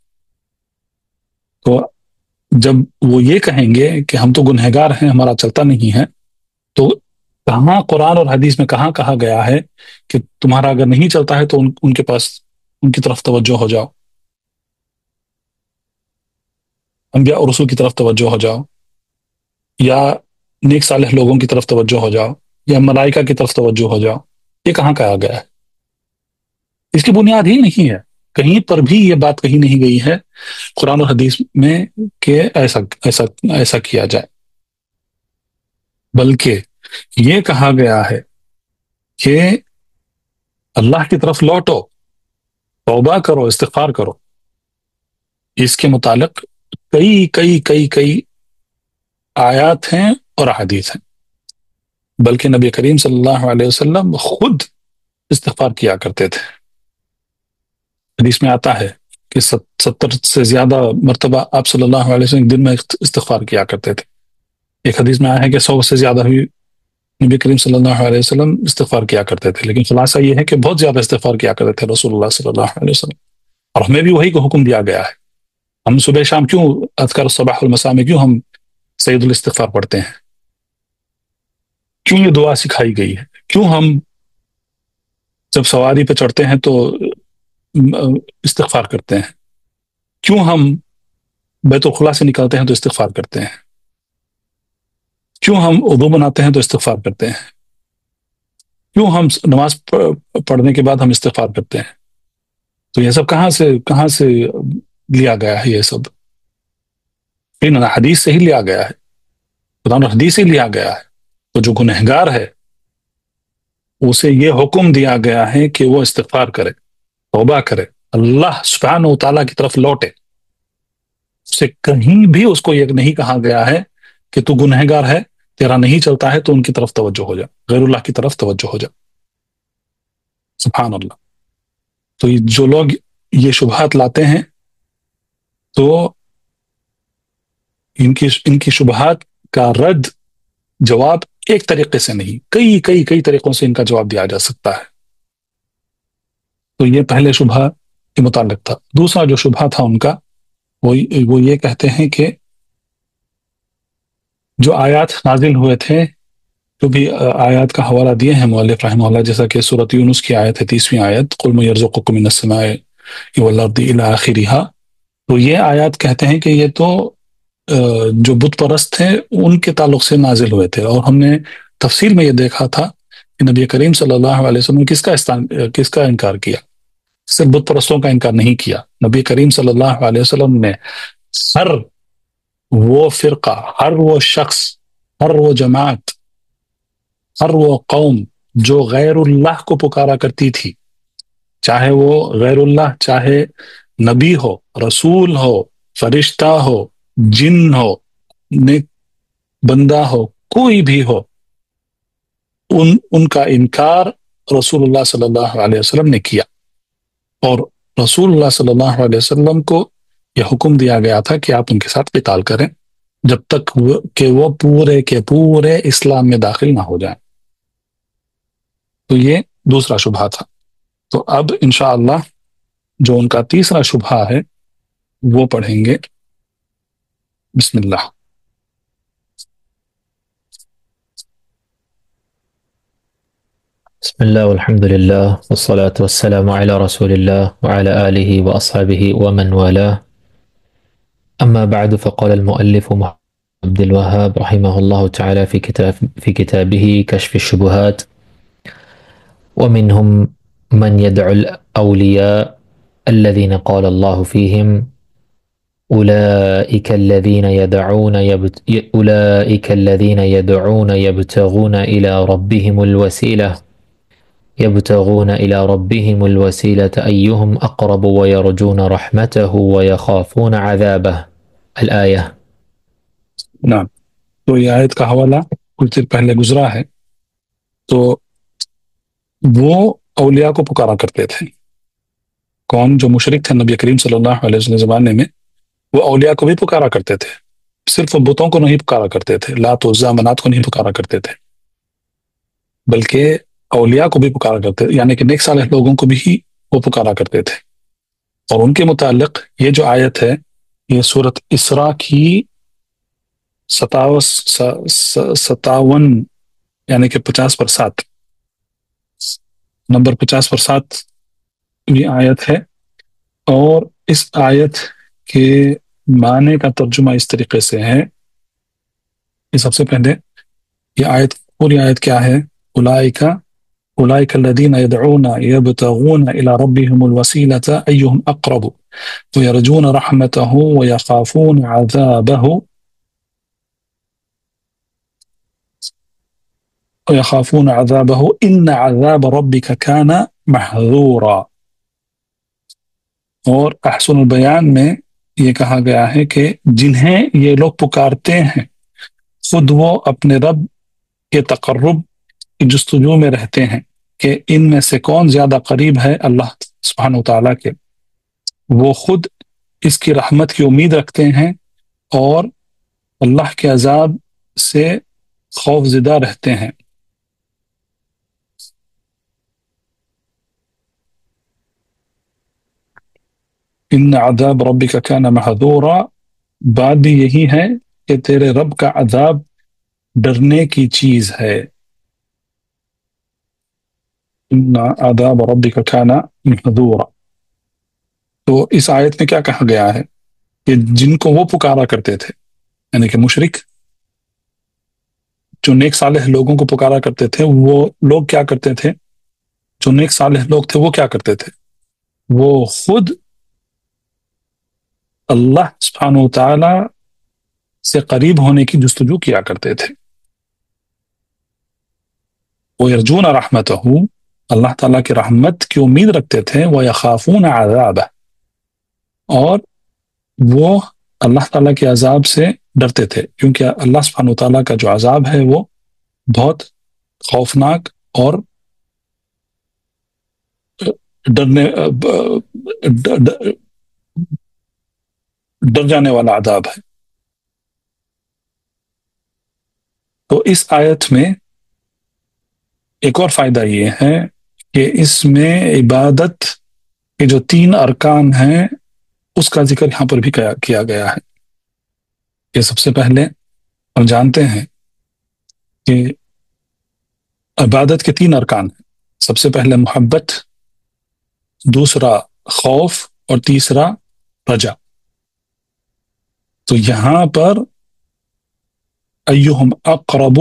تو جب وہ یہ کہیں گے کہ ہم تو گنہگار ہیں، ہمارا چلتا نہیں ہے، تو کہاں قرآن اور حدیث میں کہاں کہا گیا ہے کہ تمہارا اگر نہیں چلتا ہے تو ان کے پاس، ان کی طرف توجہ ہو جاؤ، انبیاء اور رسول کی طرف توجہ ہو جاؤ، یا نیک صالح لوگوں کی طرف توجہ ہو جاؤ، یا ملائکہ کی طرف توجہ ہو جاؤ؟ یہ کہاں کہا گیا ہے؟ اس کی بنیاد ہی نہیں ہے، کہیں پر بھی یہ بات کہی نہیں گئی ہے قرآن اور حدیث میں کہ ایسا کیا جائے. بلکہ یہ کہا گیا ہے کہ اللہ کی طرف لوٹو، توبہ کرو، استغفار کرو. اس کے متعلق کئی آیات ہیں اور احادیث ہیں. بلکہ نبی کریم صلی اللہ علیہ وسلم خود استغفار کیا کرتے تھے. حدیث میں آتا ہے کہ 70 سے زیادہ مرتبہ آپ صلی اللہ علیہ وسلم دن میں استغفار کیا کرتے تھے. ایک حدیث میں آیا ہے کہ 100 سے زیادہ بھی نبی کریم صلی اللہ علیہ وسلم استغفار کیا کرتے تھے. لیکن خلاصہ یہ ہے کہ بہت زیادہ استغفار کیا کرتے تھے رسول اللہ صلی اللہ علیہ وسلم. اور ہمیں بھی وہی کو حکم دیا گیا ہے. ہم صبح شام کیوں اذکار الصباح والمساء میں کیوں ہم سید الاستغفار پڑھتے ہیں؟ کیوں یہ دعا سکھائی گئی ہے؟ کیوں ہم جب سواری پہ چڑھتے ہیں تو استغفار کرتے ہیں؟ کیوں ہم بیت الخلاء سے نکلتے ہیں تو استغفار کرتے ہیں؟ کیوں ہم وضو بناتے ہیں تو استغفار کرتے ہیں؟ کیوں ہم نماز پڑھنے کے بعد ہم استغفار کرتے ہیں؟ تو یہ سب کہاں سے لیا گیا ہے؟ یہ سب حدیث سے ہی لیا گیا ہے، قرآن اور حدیث سے ہی لیا گیا ہے۔ تو جو گنہگار ہے اسے یہ حکم دیا گیا ہے کہ وہ استغفار کرے، توبہ کرے، اللہ سبحانہ و تعالیٰ کی طرف لوٹے۔ اسے کہیں بھی اس کو یہ نہیں کہا گیا ہے کہ تو گنہگار ہے، تیرا نہیں چلتا ہے تو ان کی طرف توجہ ہو جا، غیر اللہ کی طرف توجہ ہو جا۔ سبحان اللہ۔ تو جو لوگ یہ شبہات لاتے ہیں تو ان کی شبہات کا رد جواب ایک طریقے سے نہیں، کئی طریقوں سے ان کا جواب دیا جا سکتا ہے۔ تو یہ پہلے شبہ کے متعلق تھا۔ دوسرا جو شبہ تھا ان کا وہ یہ کہتے ہیں کہ جو آیات نازل ہوئے تھے، جو بھی آیات کا حوالہ دیے ہیں مؤلف رحمہ اللہ، جیسا کہ سورۃ یونس کی آیت ہے 30ویں آیت، قل من یرزقکم من السماء والارض الی آخرہ، تو یہ آیات کہتے ہیں کہ یہ تو جو بت پرست تھے ان کے تعلق سے نازل ہوئے تھے، اور ہم نے تفسیر میں یہ دیکھا تھا کہ نبی کریم صلی اللہ علیہ وسلم نے کس کا انکار کیا؟ صرف بت پرستوں کا انکار نہیں کیا، نبی کریم صلی اللہ علیہ وسلم نے ہر وہ فرقہ، ہر وہ شخص، ہر وہ جماعت، ہر وہ قوم جو غیر اللہ کو پکارا کرتی تھی، چاہے وہ غیر اللہ، چاہے نبی ہو، رسول ہو، فرشتہ ہو، جن ہو، نیک بندہ ہو، کوئی بھی ہو، ان کا انکار رسول اللہ صلی اللہ علیہ وسلم نے کیا، اور رسول اللہ صلی اللہ علیہ وسلم کو یہ حکم دیا گیا تھا کہ آپ ان کے ساتھ قتال کریں جب تک کہ وہ پورے کے پورے اسلام میں داخل نہ ہو جائیں۔ تو یہ دوسرا شبہ تھا۔ تو اب انشاءاللہ جو ان کا تیسرا شبہ ہے وہ پڑھیں گے۔ بسم اللہ۔ بسم الله والحمد لله والصلاة والسلام على رسول الله وعلى آله وأصحابه ومن والاه، أما بعد، فقال المؤلف محمد عبد الوهاب رحمه الله تعالى في كتابه كشف الشبهات: ومنهم من يدعو الأولياء الذين قال الله فيهم أولئك الذين يدعون يبتغون إلى ربهم الوسيلة أيهم أقرب ويرجون رحمته ويخافون عذابه الآية۔ نعم، تو یہ آیت کا حوالہ کچھ دیر پہلے گزرا ہے۔ تو وہ اولیاء کو پکارا کرتے تھے۔ کون؟ جو مشرک تھے نبی کریم صلی اللہ علیہ وسلم زمانے میں، وہ اولیاء کو بھی پکارا کرتے تھے، صرف وہ بتوں کو نہیں پکارا کرتے تھے، لات عزا منات کو نہیں پکارا کرتے تھے، بلکہ اولیاء کو بھی پکارا کرتے تھے، یعنی کہ نیک صالح لوگوں کو بھی وہ پکارا کرتے تھے۔ اور ان کے متعلق یہ جو آیت ہے یہ سورۃ اسراء کی 57 یعنی کہ 50/7 نمبر 50/7 یہ آیت ہے۔ اور اس آیت کے معنی کا ترجمہ اس طریقے سے ہے کہ سب سے پہلے یہ آیت، پوری آیت کیا ہے؟ اولئک الذین یدعون یبتغون الی ربهم الوسیلة ایہم اقرب ویرجون رحمته ویخافون عذابه ان عذاب ربک کان محذورا۔ اور احسن البیان میں یہ کہا گیا ہے کہ جنہیں یہ لوگ پکارتے ہیں خود وہ اپنے رب کے تقرب کی جستجو میں رہتے ہیں کہ ان میں سے کون زیادہ قریب ہے اللہ سبحانہ وتعالیٰ کے، وہ خود اس کی رحمت کی امید رکھتے ہیں اور اللہ کے عذاب سے خوف زدہ رہتے ہیں۔ ان عذاب ربک کان محذورا، بات بھی یہی ہے کہ تیرے رب کا عذاب ڈرنے کی چیز ہے۔ ان عذاب ربک کان محذورا۔ تو اس آیت میں کیا کہا گیا ہے کہ جن کو وہ پکارا کرتے تھے، یعنی کہ مشرک جو نیک صالح لوگوں کو پکارا کرتے تھے، وہ لوگ کیا کرتے تھے؟ جو نیک صالح لوگ تھے وہ کیا کرتے تھے؟ وہ خود اللہ سبحانہ و تعالی سے قریب ہونے کی جستجو کیا کرتے تھے۔ وَيَرْجُونَ رَحْمَتَهُ، اللہ تعالیٰ کی رحمت کی امید رکھتے تھے، وَيَخَافُونَ عَذَابَهُ، اور وہ اللہ تعالیٰ کے عذاب سے ڈرتے تھے، کیونکہ اللہ سبحانہ و تعالیٰ کا جو عذاب ہے وہ بہت خوفناک اور ڈر جانے والا عذاب ہے۔ تو اس آیت میں ایک اور فائدہ یہ ہے کہ اس میں عبادت کے جو 3 ارکان ہیں اس کا ذکر یہاں پر بھی کیا گیا ہے۔ کہ سب سے پہلے ہم جانتے ہیں کہ عبادت کے 3 ارکان ہیں۔ سب سے پہلے محبت، دوسرا خوف، اور تیسرا رجا۔ تو یہاں پر ایہم اقرب،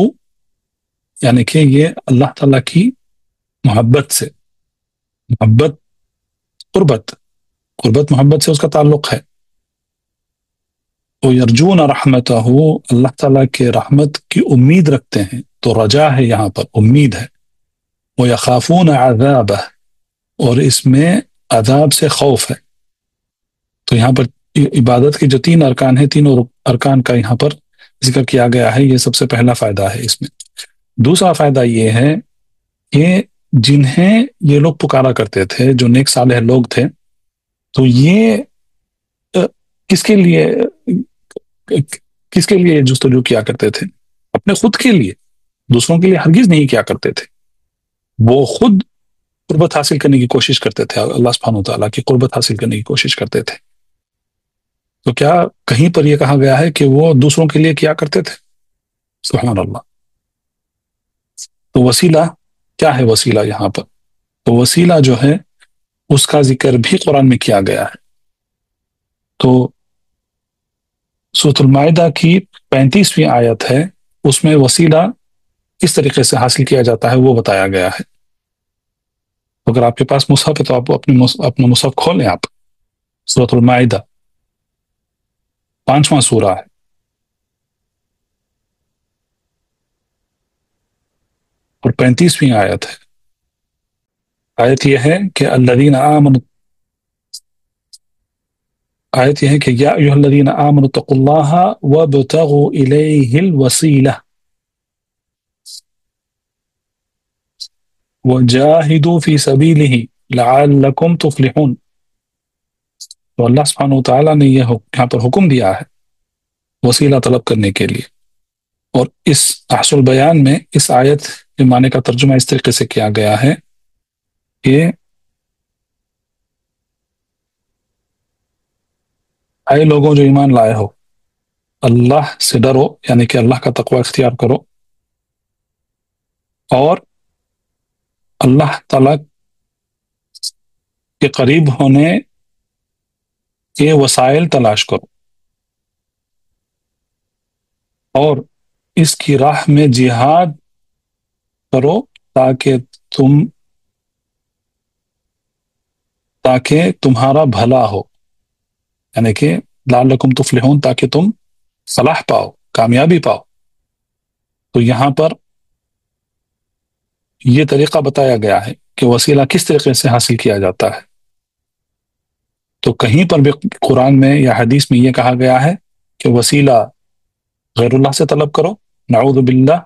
یعنی کہ یہ اللہ تعالیٰ کی محبت سے، محبت قربت محبت سے اس کا تعلق ہے۔ تو یرجون رحمتہ، اللہ تعالیٰ کے رحمت کی امید رکھتے ہیں، تو رجا ہے یہاں پر، امید ہے۔ وَيَخَافُونَ عَذَابَهُ، اور اس میں عذاب سے خوف ہے۔ تو یہاں پر عبادت کے جو 3 ارکان ہیں، تینوں ارکان کا یہاں پر ذکر کیا گیا ہے۔ یہ سب سے پہلا فائدہ ہے اس میں۔ دوسرا فائدہ یہ ہے کہ جنہیں یہ لوگ پکارا کرتے تھے، جو نیک صالح لوگ تھے، تو یہ کس کے لیے جستجو کیا کرتے تھے؟ اپنے خود کے لیے، دوسروں کے لیے ہرگز نہیں کیا کرتے تھے۔ وہ خود قربت حاصل کرنے کی کوشش کرتے تھے، اللہ سبحانہ وتعالیٰ کی قربت حاصل کرنے کی کوشش کرتے تھے۔ تو کیا کہیں پر یہ کہا گیا ہے کہ وہ دوسروں کے لیے کیا کرتے تھے؟ سبحان اللہ۔ تو وسیلہ کیا ہے؟ وسیلہ یہاں پر تو وسیلہ جو ہے اس کا ذکر بھی قرآن میں کیا گیا ہے۔ تو سورۃ المائدہ کی 35ویں آیت ہے، اس میں وسیلہ کس طریقے سے حاصل کیا جاتا ہے وہ بتایا گیا ہے۔ اگر آپ کے پاس مصحف ہے تو آپ اپنا مصحف کھولیں، آپ سورۃ المائدہ 5واں سورہ ہے، اور 35ویں آیت ہے۔ آیت یہ ہے کہ الذین آمنوا، آیت یہ ہے کہ یا ایھا الذین آمنوا اتقوا اللہ وابتغوا الیہ الوسیلہ وجاہدوا فی سبیلہ لعلکم تفلحون۔ تو اللہ سبحانہ وتعالیٰ نے یہ یہاں پر حکم دیا ہے وسیلہ طلب کرنے کے لیے۔ اور اس احس البیان میں اس آیت کے معنی کا ترجمہ اس طریقے سے کیا گیا ہے کہ اے لوگوں جو ایمان لائے ہو، اللہ سے ڈرو، یعنی کہ اللہ کا تقوی اختیار کرو، اور اللہ تعالیٰ کے قریب ہونے کے وسائل تلاش کرو، اور اس کی راہ میں جہاد کرو تاکہ تمہارا بھلا ہو، یعنی کہ لعلکم تفلحون، تاکہ تم فلاح پاؤ، کامیابی پاؤ۔ تو یہاں پر یہ طریقہ بتایا گیا ہے کہ وسیلہ کس طریقے سے حاصل کیا جاتا ہے۔ تو کہیں پر بھی قرآن میں یا حدیث میں یہ کہا گیا ہے کہ وسیلہ غیر اللہ سے طلب کرو، نعوذ باللہ،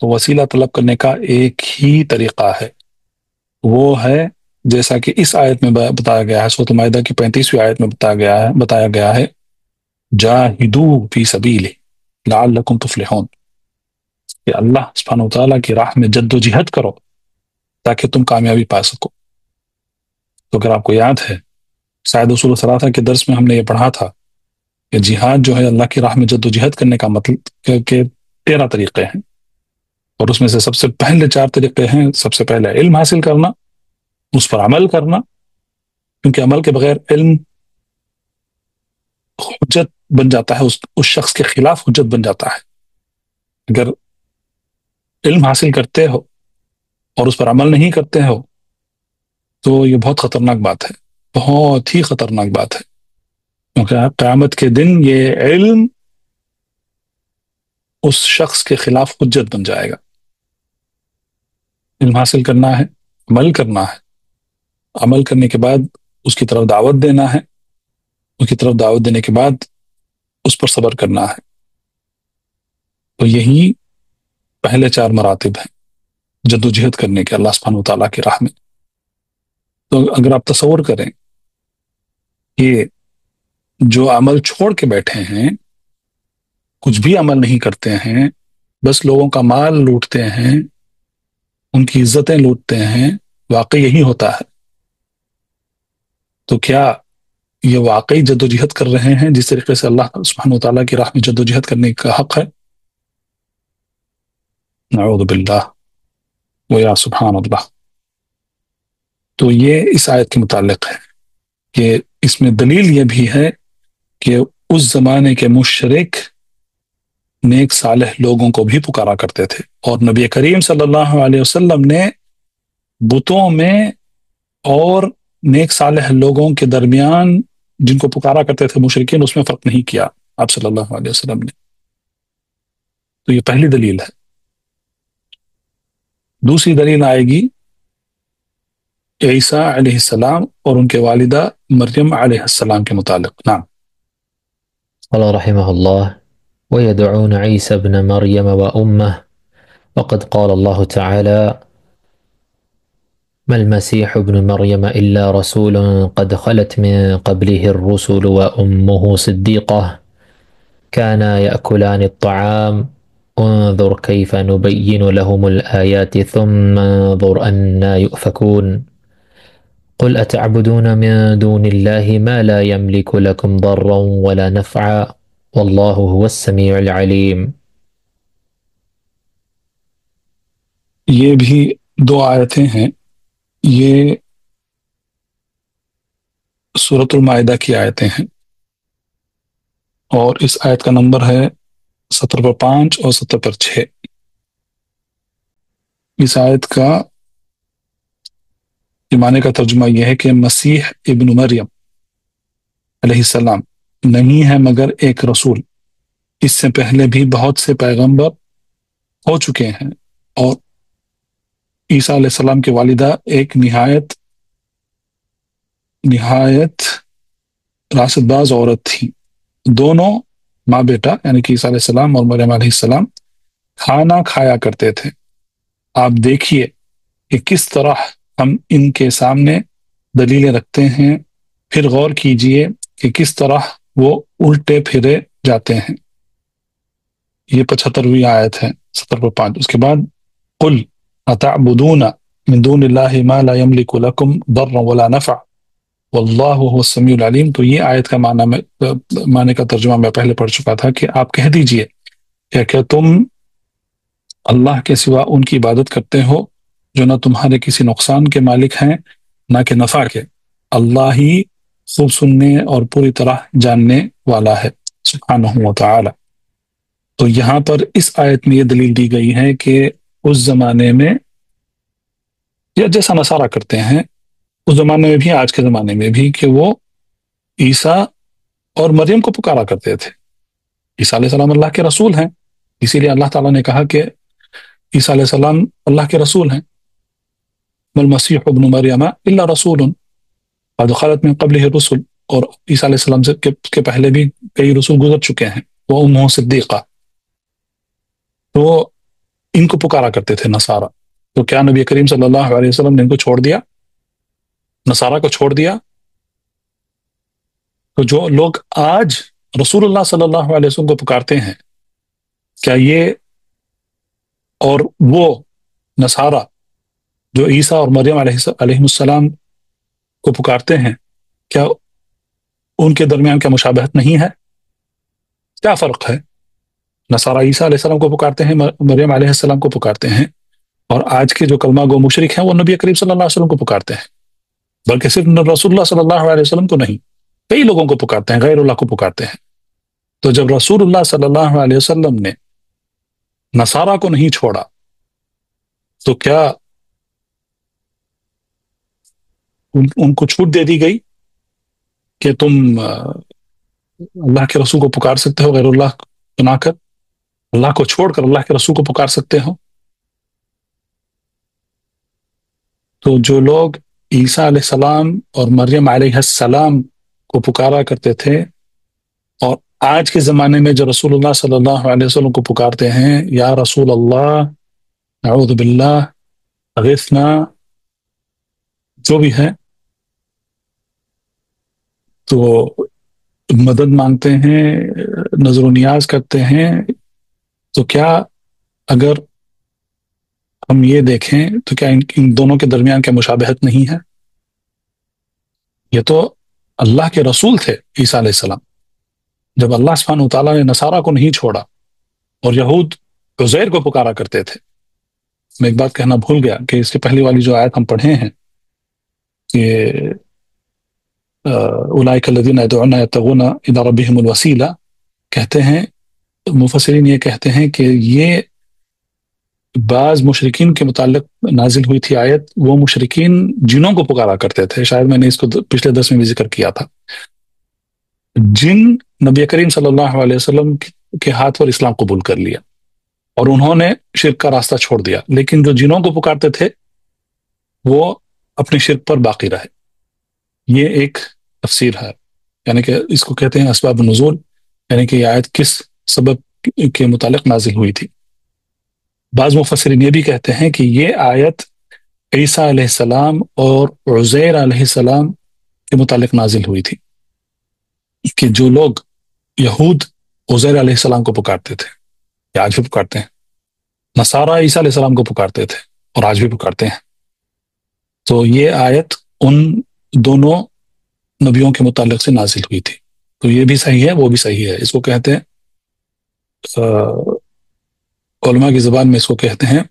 تو وسیلہ طلب کرنے کا ایک ہی طریقہ ہے، وہ ہے جیسا کہ اس آیت میں بتایا گیا ہے، سورۃ المائدہ کی 35ویں آیت میں بتایا گیا ہے جاہدوا فی سبیلہ لعلکم تفلحون، کہ اللہ سبحانہ وتعالیٰ کی راہ میں جد و جہد کرو تاکہ تم کامیابی پا سکو۔ تو اگر آپ کو یاد ہے شاید اصول ثلاثہ کے درس میں ہم نے یہ پڑھا تھا کہ جہاد جو ہے اللہ کی راہ میں جد و جہد کرنے کا مطلب کہ 13 طریقے ہیں۔ اور اس میں سے سب سے پہلے 4 طریقے ہیں. سب سے پہلے علم حاصل کرنا، اس پر عمل کرنا، کیونکہ عمل کے بغیر علم حجت بن جاتا ہے، اس شخص کے خلاف حجت بن جاتا ہے. اگر علم حاصل کرتے ہو اور اس پر عمل نہیں کرتے ہو تو یہ بہت خطرناک بات ہے، بہت ہی خطرناک بات ہے، کیونکہ قیامت کے دن یہ علم اس شخص کے خلاف حجت بن جائے گا. علم حاصل کرنا ہے، عمل کرنا ہے، عمل کرنے کے بعد اس کی طرف دعوت دینا ہے، اس کی طرف دعوت دینے کے بعد اس پر صبر کرنا ہے. تو یہی پہلے 4 مراتب ہیں جد و جہد کرنے کے اللہ سبحانہ وتعالیٰ کی راہ میں. تو اگر آپ تصور کریں کہ جو عمل چھوڑ کے بیٹھے ہیں، کچھ بھی عمل نہیں کرتے ہیں، بس لوگوں کا مال لوٹتے ہیں، ان کی عزتیں لوٹتے ہیں، واقعی یہی ہوتا ہے، تو کیا یہ واقعی جد و جہد کر رہے ہیں جس طریقے سے اللہ سبحانہ وتعالیٰ کی راہ میں جد و جہد کرنے کا حق ہے؟ نعوذ باللہ و یا سبحان اللہ. تو یہ اس آیت کے متعلق ہے کہ اس میں دلیل یہ بھی ہے کہ اس زمانے کے مشرک نیک صالح لوگوں کو بھی پکارا کرتے تھے، اور نبی کریم صلی اللہ علیہ وسلم نے بتوں میں اور نیک صالح لوگوں کے درمیان جن کو پکارا کرتے تھے مشرکین، اس میں فرق نہیں کیا آپ صلی اللہ علیہ وسلم نے. تو یہ پہلی دلیل ہے. دوسری دلیل آئے گی عیسیٰ علیہ السلام اور ان کے والدہ مریم علیہ السلام کے متعلق. نعم. قال رحمه الله: ويدعون عيسى ابن مريم وأمه وقد قال الله تعالى: ما المسيح ابن مريم إلا رسول قد خلت من قبله الرسل وأمه صديقة كانا يأكلان الطعام انظر كيف نبين لهم الآيات ثم انظر أنا يؤفكون قل أتعبدون من دون الله ما لا يملك لكم ضرا ولا نفعا والله هو السميع العليم. یہ بھی 2 آیتیں ہیں. یہ سورۃ المائدہ کی آیتیں ہیں، اور اس آیت کا نمبر ہے 70 پر 5 اور 70 پر 6. اس آیت کا معنی کا ترجمہ یہ ہے کہ مسیح ابن مریم علیہ السلام نہیں ہے مگر ایک رسول، اس سے پہلے بھی بہت سے پیغمبر ہو چکے ہیں، اور عیسیٰ علیہ السلام کی والدہ ایک نہایت راست باز عورت تھی. دونوں ماں بیٹا یعنی کہ عیسیٰ علیہ السلام اور مریم علیہ السلام کھانا کھایا کرتے تھے. آپ دیکھیے کہ کس طرح ہم ان کے سامنے دلیلیں رکھتے ہیں، پھر غور کیجئے کہ کس طرح وہ الٹے پھرے جاتے ہیں. یہ 75ویں آیت ہے 70 پر 5. اس کے بعد قل اتعبدون من دون اللہ ما لا یملک لکم ضرا ولا نفع واللہ هو السمیع العلیم. تو یہ آیت کا معنی کا ترجمہ میں پہلے پڑھ چکا تھا کہ آپ کہہ دیجئے کہ کیا تم اللہ کے سوا ان کی عبادت کرتے ہو جو نہ تمہارے کسی نقصان کے مالک ہیں نہ کہ نفع کے. اللہ ہی خوب سننے اور پوری طرح جاننے والا ہے سبحانہ و تعالی. تو یہاں پر اس آیت میں یہ دلیل دی گئی ہے کہ اس زمانے میں یا جیسا نصارہ کرتے ہیں اس زمانے میں بھی آج کے زمانے میں بھی کہ وہ عیسیٰ اور مریم کو پکارا کرتے تھے. عیسیٰ علیہ السلام اللہ کے رسول ہیں، اسی لیے اللہ تعالیٰ نے کہا کہ عیسیٰ علیہ السلام اللہ کے رسول ہیں. المسیح ابن مریم الا رسول قد خلت من قبلہ الرسل، اور عیسیٰ علیہ السلام کے پہلے بھی کئی رسول گزر چکے ہیں. وہ امہ صدیقہ، تو ان کو پکارا کرتے تھے نصارہ. تو کیا نبی کریم صلی اللہ علیہ وسلم نے ان کو چھوڑ دیا، نصارہ کو چھوڑ دیا؟ تو جو لوگ آج رسول اللہ صلی اللہ علیہ وسلم کو پکارتے ہیں، کیا یہ اور وہ نصارہ جو عیسیٰ اور مریم علیہ السلام کو پکارتے ہیں، کیا ان کے درمیان کیا مشابہت نہیں ہے؟ کیا فرق ہے؟ نصارہ عیسیٰ علیہ السلام کو پکارتے ہیں، مریم علیہ السلام کو پکارتے ہیں، اور آج کے جو کلمہ گو مشرک ہیں وہ نبی کریم صلی اللہ علیہ وسلم کو پکارتے ہیں، بلکہ صرف رسول اللہ صلی اللہ علیہ وسلم کو نہیں، کئی لوگوں کو پکارتے ہیں، غیر اللہ کو پکارتے ہیں۔ تو جب رسول اللہ صلی اللہ علیہ وسلم نے نصارہ کو نہیں چھوڑا تو کیا ان کو چھوٹ دے دی گئی کہ تم اللہ کے رسول کو پکار سکتے ہو غیر اللہ بنا کر، اللہ کو چھوڑ کر اللہ کے رسول کو پکار سکتے ہو؟ تو جو لوگ عیسیٰ علیہ السلام اور مریم علیہ السلام کو پکارا کرتے تھے، اور آج کے زمانے میں جو رسول اللہ صلی اللہ علیہ وسلم کو پکارتے ہیں، یا رسول اللہ، نعوذ باللہ، اغثنا، جو بھی ہے، تو مدد مانگتے ہیں، نظر و نیاز کرتے ہیں، تو کیا اگر ہم یہ دیکھیں تو کیا ان دونوں کے درمیان کیا مشابہت نہیں ہے؟ یہ تو اللہ کے رسول تھے عیسیٰ علیہ السلام۔ جب اللہ سبحانہ وتعالیٰ نے نصارہ کو نہیں چھوڑا اور یہود عزیر کو پکارا کرتے تھے، میں ایک بات کہنا بھول گیا کہ اس کے پہلی والی جو آیت ہم پڑھے ہیں کہ اولئک الذین یدعون یبتغون الی ربہم الوسیلہ، کہتے ہیں مفسرین یہ کہتے ہیں کہ یہ بعض مشرکین کے متعلق نازل ہوئی تھی آیت، وہ مشرکین جنوں کو پکارا کرتے تھے، شاید میں نے اس کو پچھلے درس میں بھی ذکر کیا تھا۔ جن نبی کریم صلی اللہ علیہ وسلم کے ہاتھ پر اسلام قبول کر لیا اور انہوں نے شرک کا راستہ چھوڑ دیا، لیکن جو جنوں کو پکارتے تھے وہ اپنے شرک پر باقی رہے۔ یہ ایک تفسیر ہے، یعنی کہ اس کو کہتے ہیں اسباب نزول، یعنی کہ یہ آیت کس سبب کے متعلق نازل ہوئی تھی۔ بعض مفسرین یہ بھی کہتے ہیں کہ یہ آیت عیسیٰ علیہ السلام اور عزیر علیہ السلام کے متعلق نازل ہوئی تھی، کہ جو لوگ یہود عزیر علیہ السلام کو پکارتے تھے، یا آج بھی پکارتے ہیں، نصارہ عیسیٰ علیہ السلام کو پکارتے تھے اور آج بھی پکارتے ہیں، تو یہ آیت ان دونوں نبیوں کے متعلق سے نازل ہوئی تھی۔ تو یہ بھی صحیح ہے، وہ بھی صحیح ہے۔ اس کو کہتے ہیں علماء کی زبان میں اس کو کہتے ہیں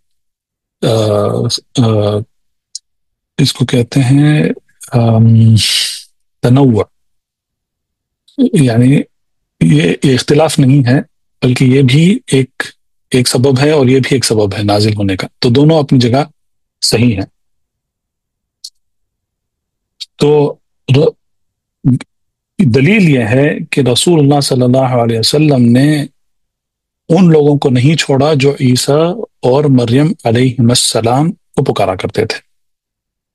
تنوع، یعنی یہ اختلاف نہیں ہے، بلکہ یہ بھی ایک سبب ہے اور یہ بھی ایک سبب ہے نازل ہونے کا، تو دونوں اپنی جگہ صحیح ہیں۔ تو دلیل یہ ہے کہ رسول اللہ صلی اللہ علیہ وسلم نے ان لوگوں کو نہیں چھوڑا جو عیسیٰ اور مریم علیہ السلام کو پکارا کرتے تھے،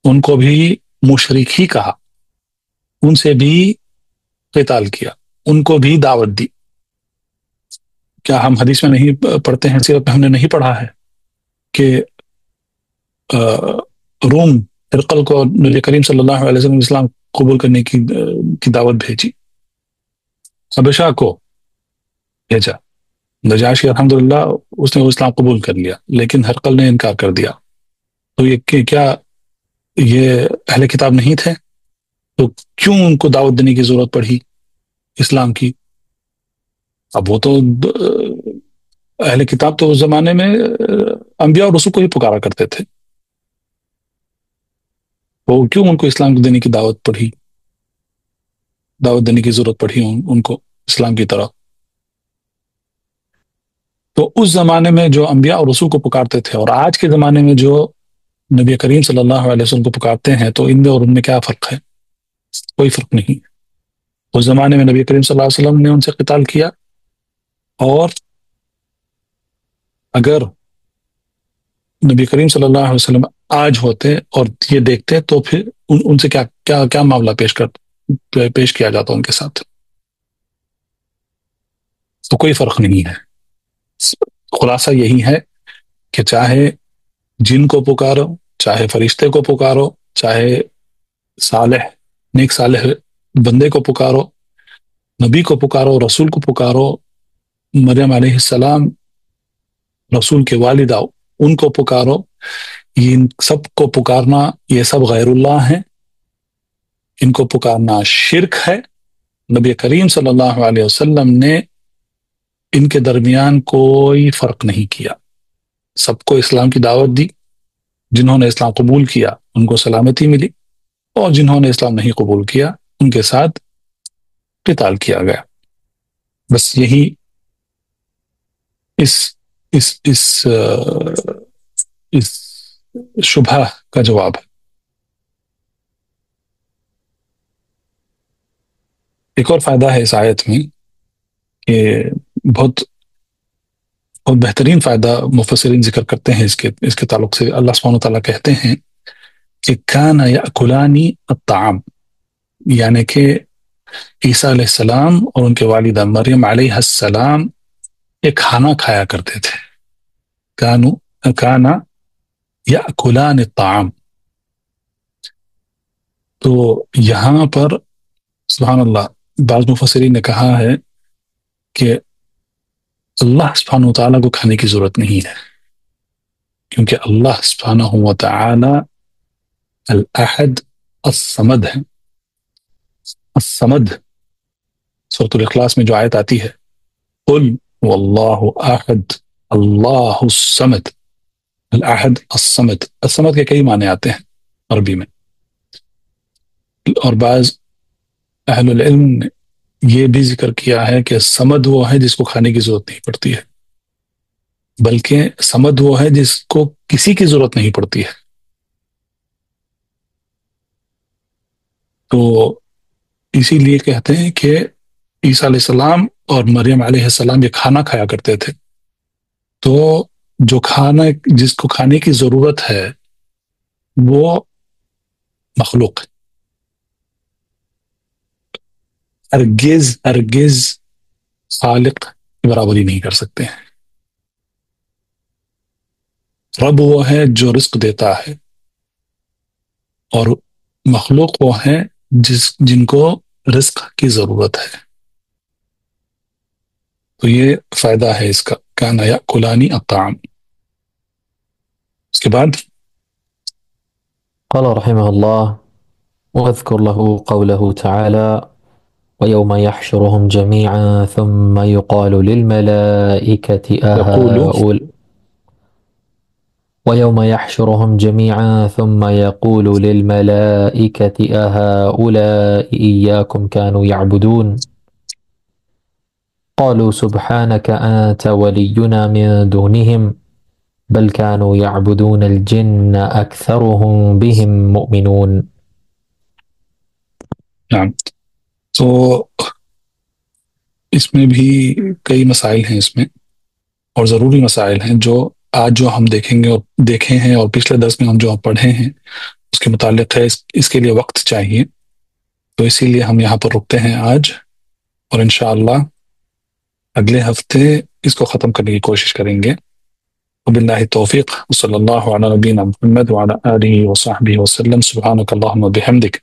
ان کو بھی مشرک ہی کہا، ان سے بھی قتال کیا، ان کو بھی دعوت دی۔ کیا ہم حدیث میں نہیں پڑھتے ہیں، سیرت میں ہم نے نہیں پڑھا ہے کہ روم ہرقل کو نبی کریم صلی اللہ علیہ وسلم اسلام قبول کرنے کی دعوت بھیجی، حبشہ کو بھیجا، نجاشی الحمدللہ اس نے وہ اسلام قبول کر لیا، لیکن ہرقل نے انکار کر دیا۔ تو یہ کیا یہ اہل کتاب نہیں تھے؟ تو کیوں ان کو دعوت دینے کی ضرورت پڑی اسلام کی؟ اب وہ تو اہل کتاب تو اس زمانے میں انبیاء اور رسول کو ہی پکارا کرتے تھے، وہ کیوں ان کو اسلام دینے کی دعوت دینے کی ضرورت پڑی ان کو اسلام کی طرف؟ تو اس زمانے میں جو انبیاء اور رسول کو پکارتے تھے اور آج کے زمانے میں جو نبی کریم صلی اللہ علیہ وسلم کو پکارتے ہیں، تو ان میں اور ان میں کیا فرق ہے؟ کوئی فرق نہیں۔ اس زمانے میں نبی کریم صلی اللہ علیہ وسلم نے ان سے قتال کیا، اور اگر نبی کریم صلی اللہ علیہ وسلم آج ہوتے اور یہ دیکھتے تو پھر ان سے کیا معاملہ پیش کیا جاتا ان کے ساتھ؟ تو کوئی فرق نہیں ہے۔ خلاصہ یہی ہے کہ چاہے جن کو پکارو، چاہے فرشتے کو پکارو، چاہے نیک صالح بندے کو پکارو، نبی کو پکارو، رسول کو پکارو، مریم علیہ السلام رسول کے والدہ ان کو پکارو، ان سب کو پکارنا یہ سب غیر اللہ ہیں، ان کو پکارنا شرک ہے۔ نبی کریم صلی اللہ علیہ وسلم نے ان کے درمیان کوئی فرق نہیں کیا، سب کو اسلام کی دعوت دی، جنہوں نے اسلام قبول کیا ان کو سلامتی ملی، اور جنہوں نے اسلام نہیں قبول کیا ان کے ساتھ قتال کیا گیا۔ بس یہی اس شبہ کا جواب ہے۔ ایک اور فائدہ ہے اس آیت میں کہ بہت بہترین فائدہ مفسرین ذکر کرتے ہیں اس کے تعلق سے۔ اللہ سبحانہ وتعالیٰ کہتے ہیں کہ کان یأکلانی الطعام، یعنی کہ عیسیٰ علیہ السلام اور ان کے والدہ مریم علیہ السلام ایک کھانا کھایا کرتے تھے۔ کانا یأکلان الطعام۔ تو یہاں پر سبحان اللہ بعض مفسرین نے کہا ہے کہ اللہ سبحانہ وتعالیٰ کو کھانے کی ضرورت نہیں ہے، کیونکہ اللہ سبحانہ وتعالیٰ الاحد الصمد ہے۔ الصمد سورۃ الاخلاص میں جو آیت آتی ہے قل واللہ احد اللہ الصمد، الاحد الصمد، الصمد کے کئی معنی آتے ہیں عربی میں، اور بعض اہل العلم نے یہ بھی ذکر کیا ہے کہ صمد وہ ہے جس کو کھانے کی ضرورت نہیں پڑتی ہے، بلکہ صمد وہ ہے جس کو کسی کی ضرورت نہیں پڑتی ہے۔ تو اسی لیے کہتے ہیں کہ عیسیٰ علیہ السلام اور مریم علیہ السلام یہ کھانا کھایا کرتے تھے، تو جو کھانا جس کو کھانے کی ضرورت ہے وہ مخلوق ہے، ہرگز خالق کی برابری نہیں کر سکتے ہیں۔ رب وہ ہے جو رزق دیتا ہے، اور مخلوق وہ ہے جن کو رزق کی ضرورت ہے۔ تو یہ فائدہ ہے اس کا، کان یأکلانی الطعام۔ اس کے بعد قال رحمه الله واذكر له قوله تعالى ويوم يحشرهم جميعا ثم يقال للملائكة ويوم يحشرهم جميعا ثم يقول للملائكة أهؤلاء إياكم كانوا يعبدون قالوا سبحانك أنت ولينا من دونهم بل كانوا يعبدون الجن أكثرهم بهم مؤمنون۔ نعم، تو اس میں بھی کئی مسائل ہیں اس میں، اور ضروری مسائل ہیں جو آج جو ہم دیکھیں ہیں اور پچھلے درس میں ہم جو پڑھے ہیں اس کے متعلق ہے۔ اس کے لیے وقت چاہیے، تو اسی لیے ہم یہاں پر رکتے ہیں آج، اور انشاءاللہ اگلے ہفتے اس کو ختم کرنے کی کوشش کریں گے۔ وباللہ توفیق، صلی اللہ علی نبینا محمد وعلی آلہ وصحبہ وسلم۔ سبحانک اللہم وبحمدک،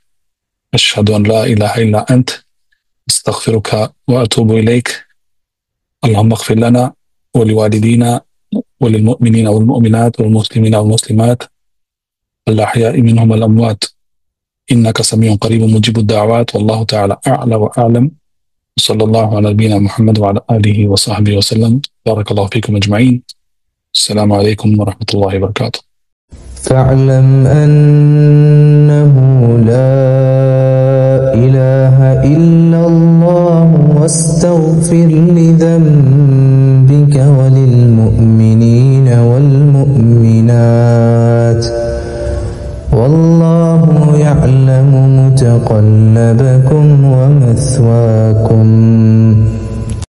اشہد ان لا الہ الا انت، استغفرک واتوب الیک۔ اللہم اغفر لنا ولوالدینا وللمؤمنین والمؤمنات والمسلمین والمسلمات الاحیاء منهم والاموات انک سمیع قریب مجیب الدعوات، واللہ تعالی اعلی واعلم۔ صلی اللہ علی نبینا محمد وعلی آلہ وصحبہ وسلم۔ بارک اللہ فیکم اجمعین۔ السلام علیکم ورحمۃ اللہ وبرکاتہ۔ فاعلم انه لا اله الا الله واستغفر لذنبك وللمؤمنين والمؤمنات والله يعلم متقلبكم ومثواكم۔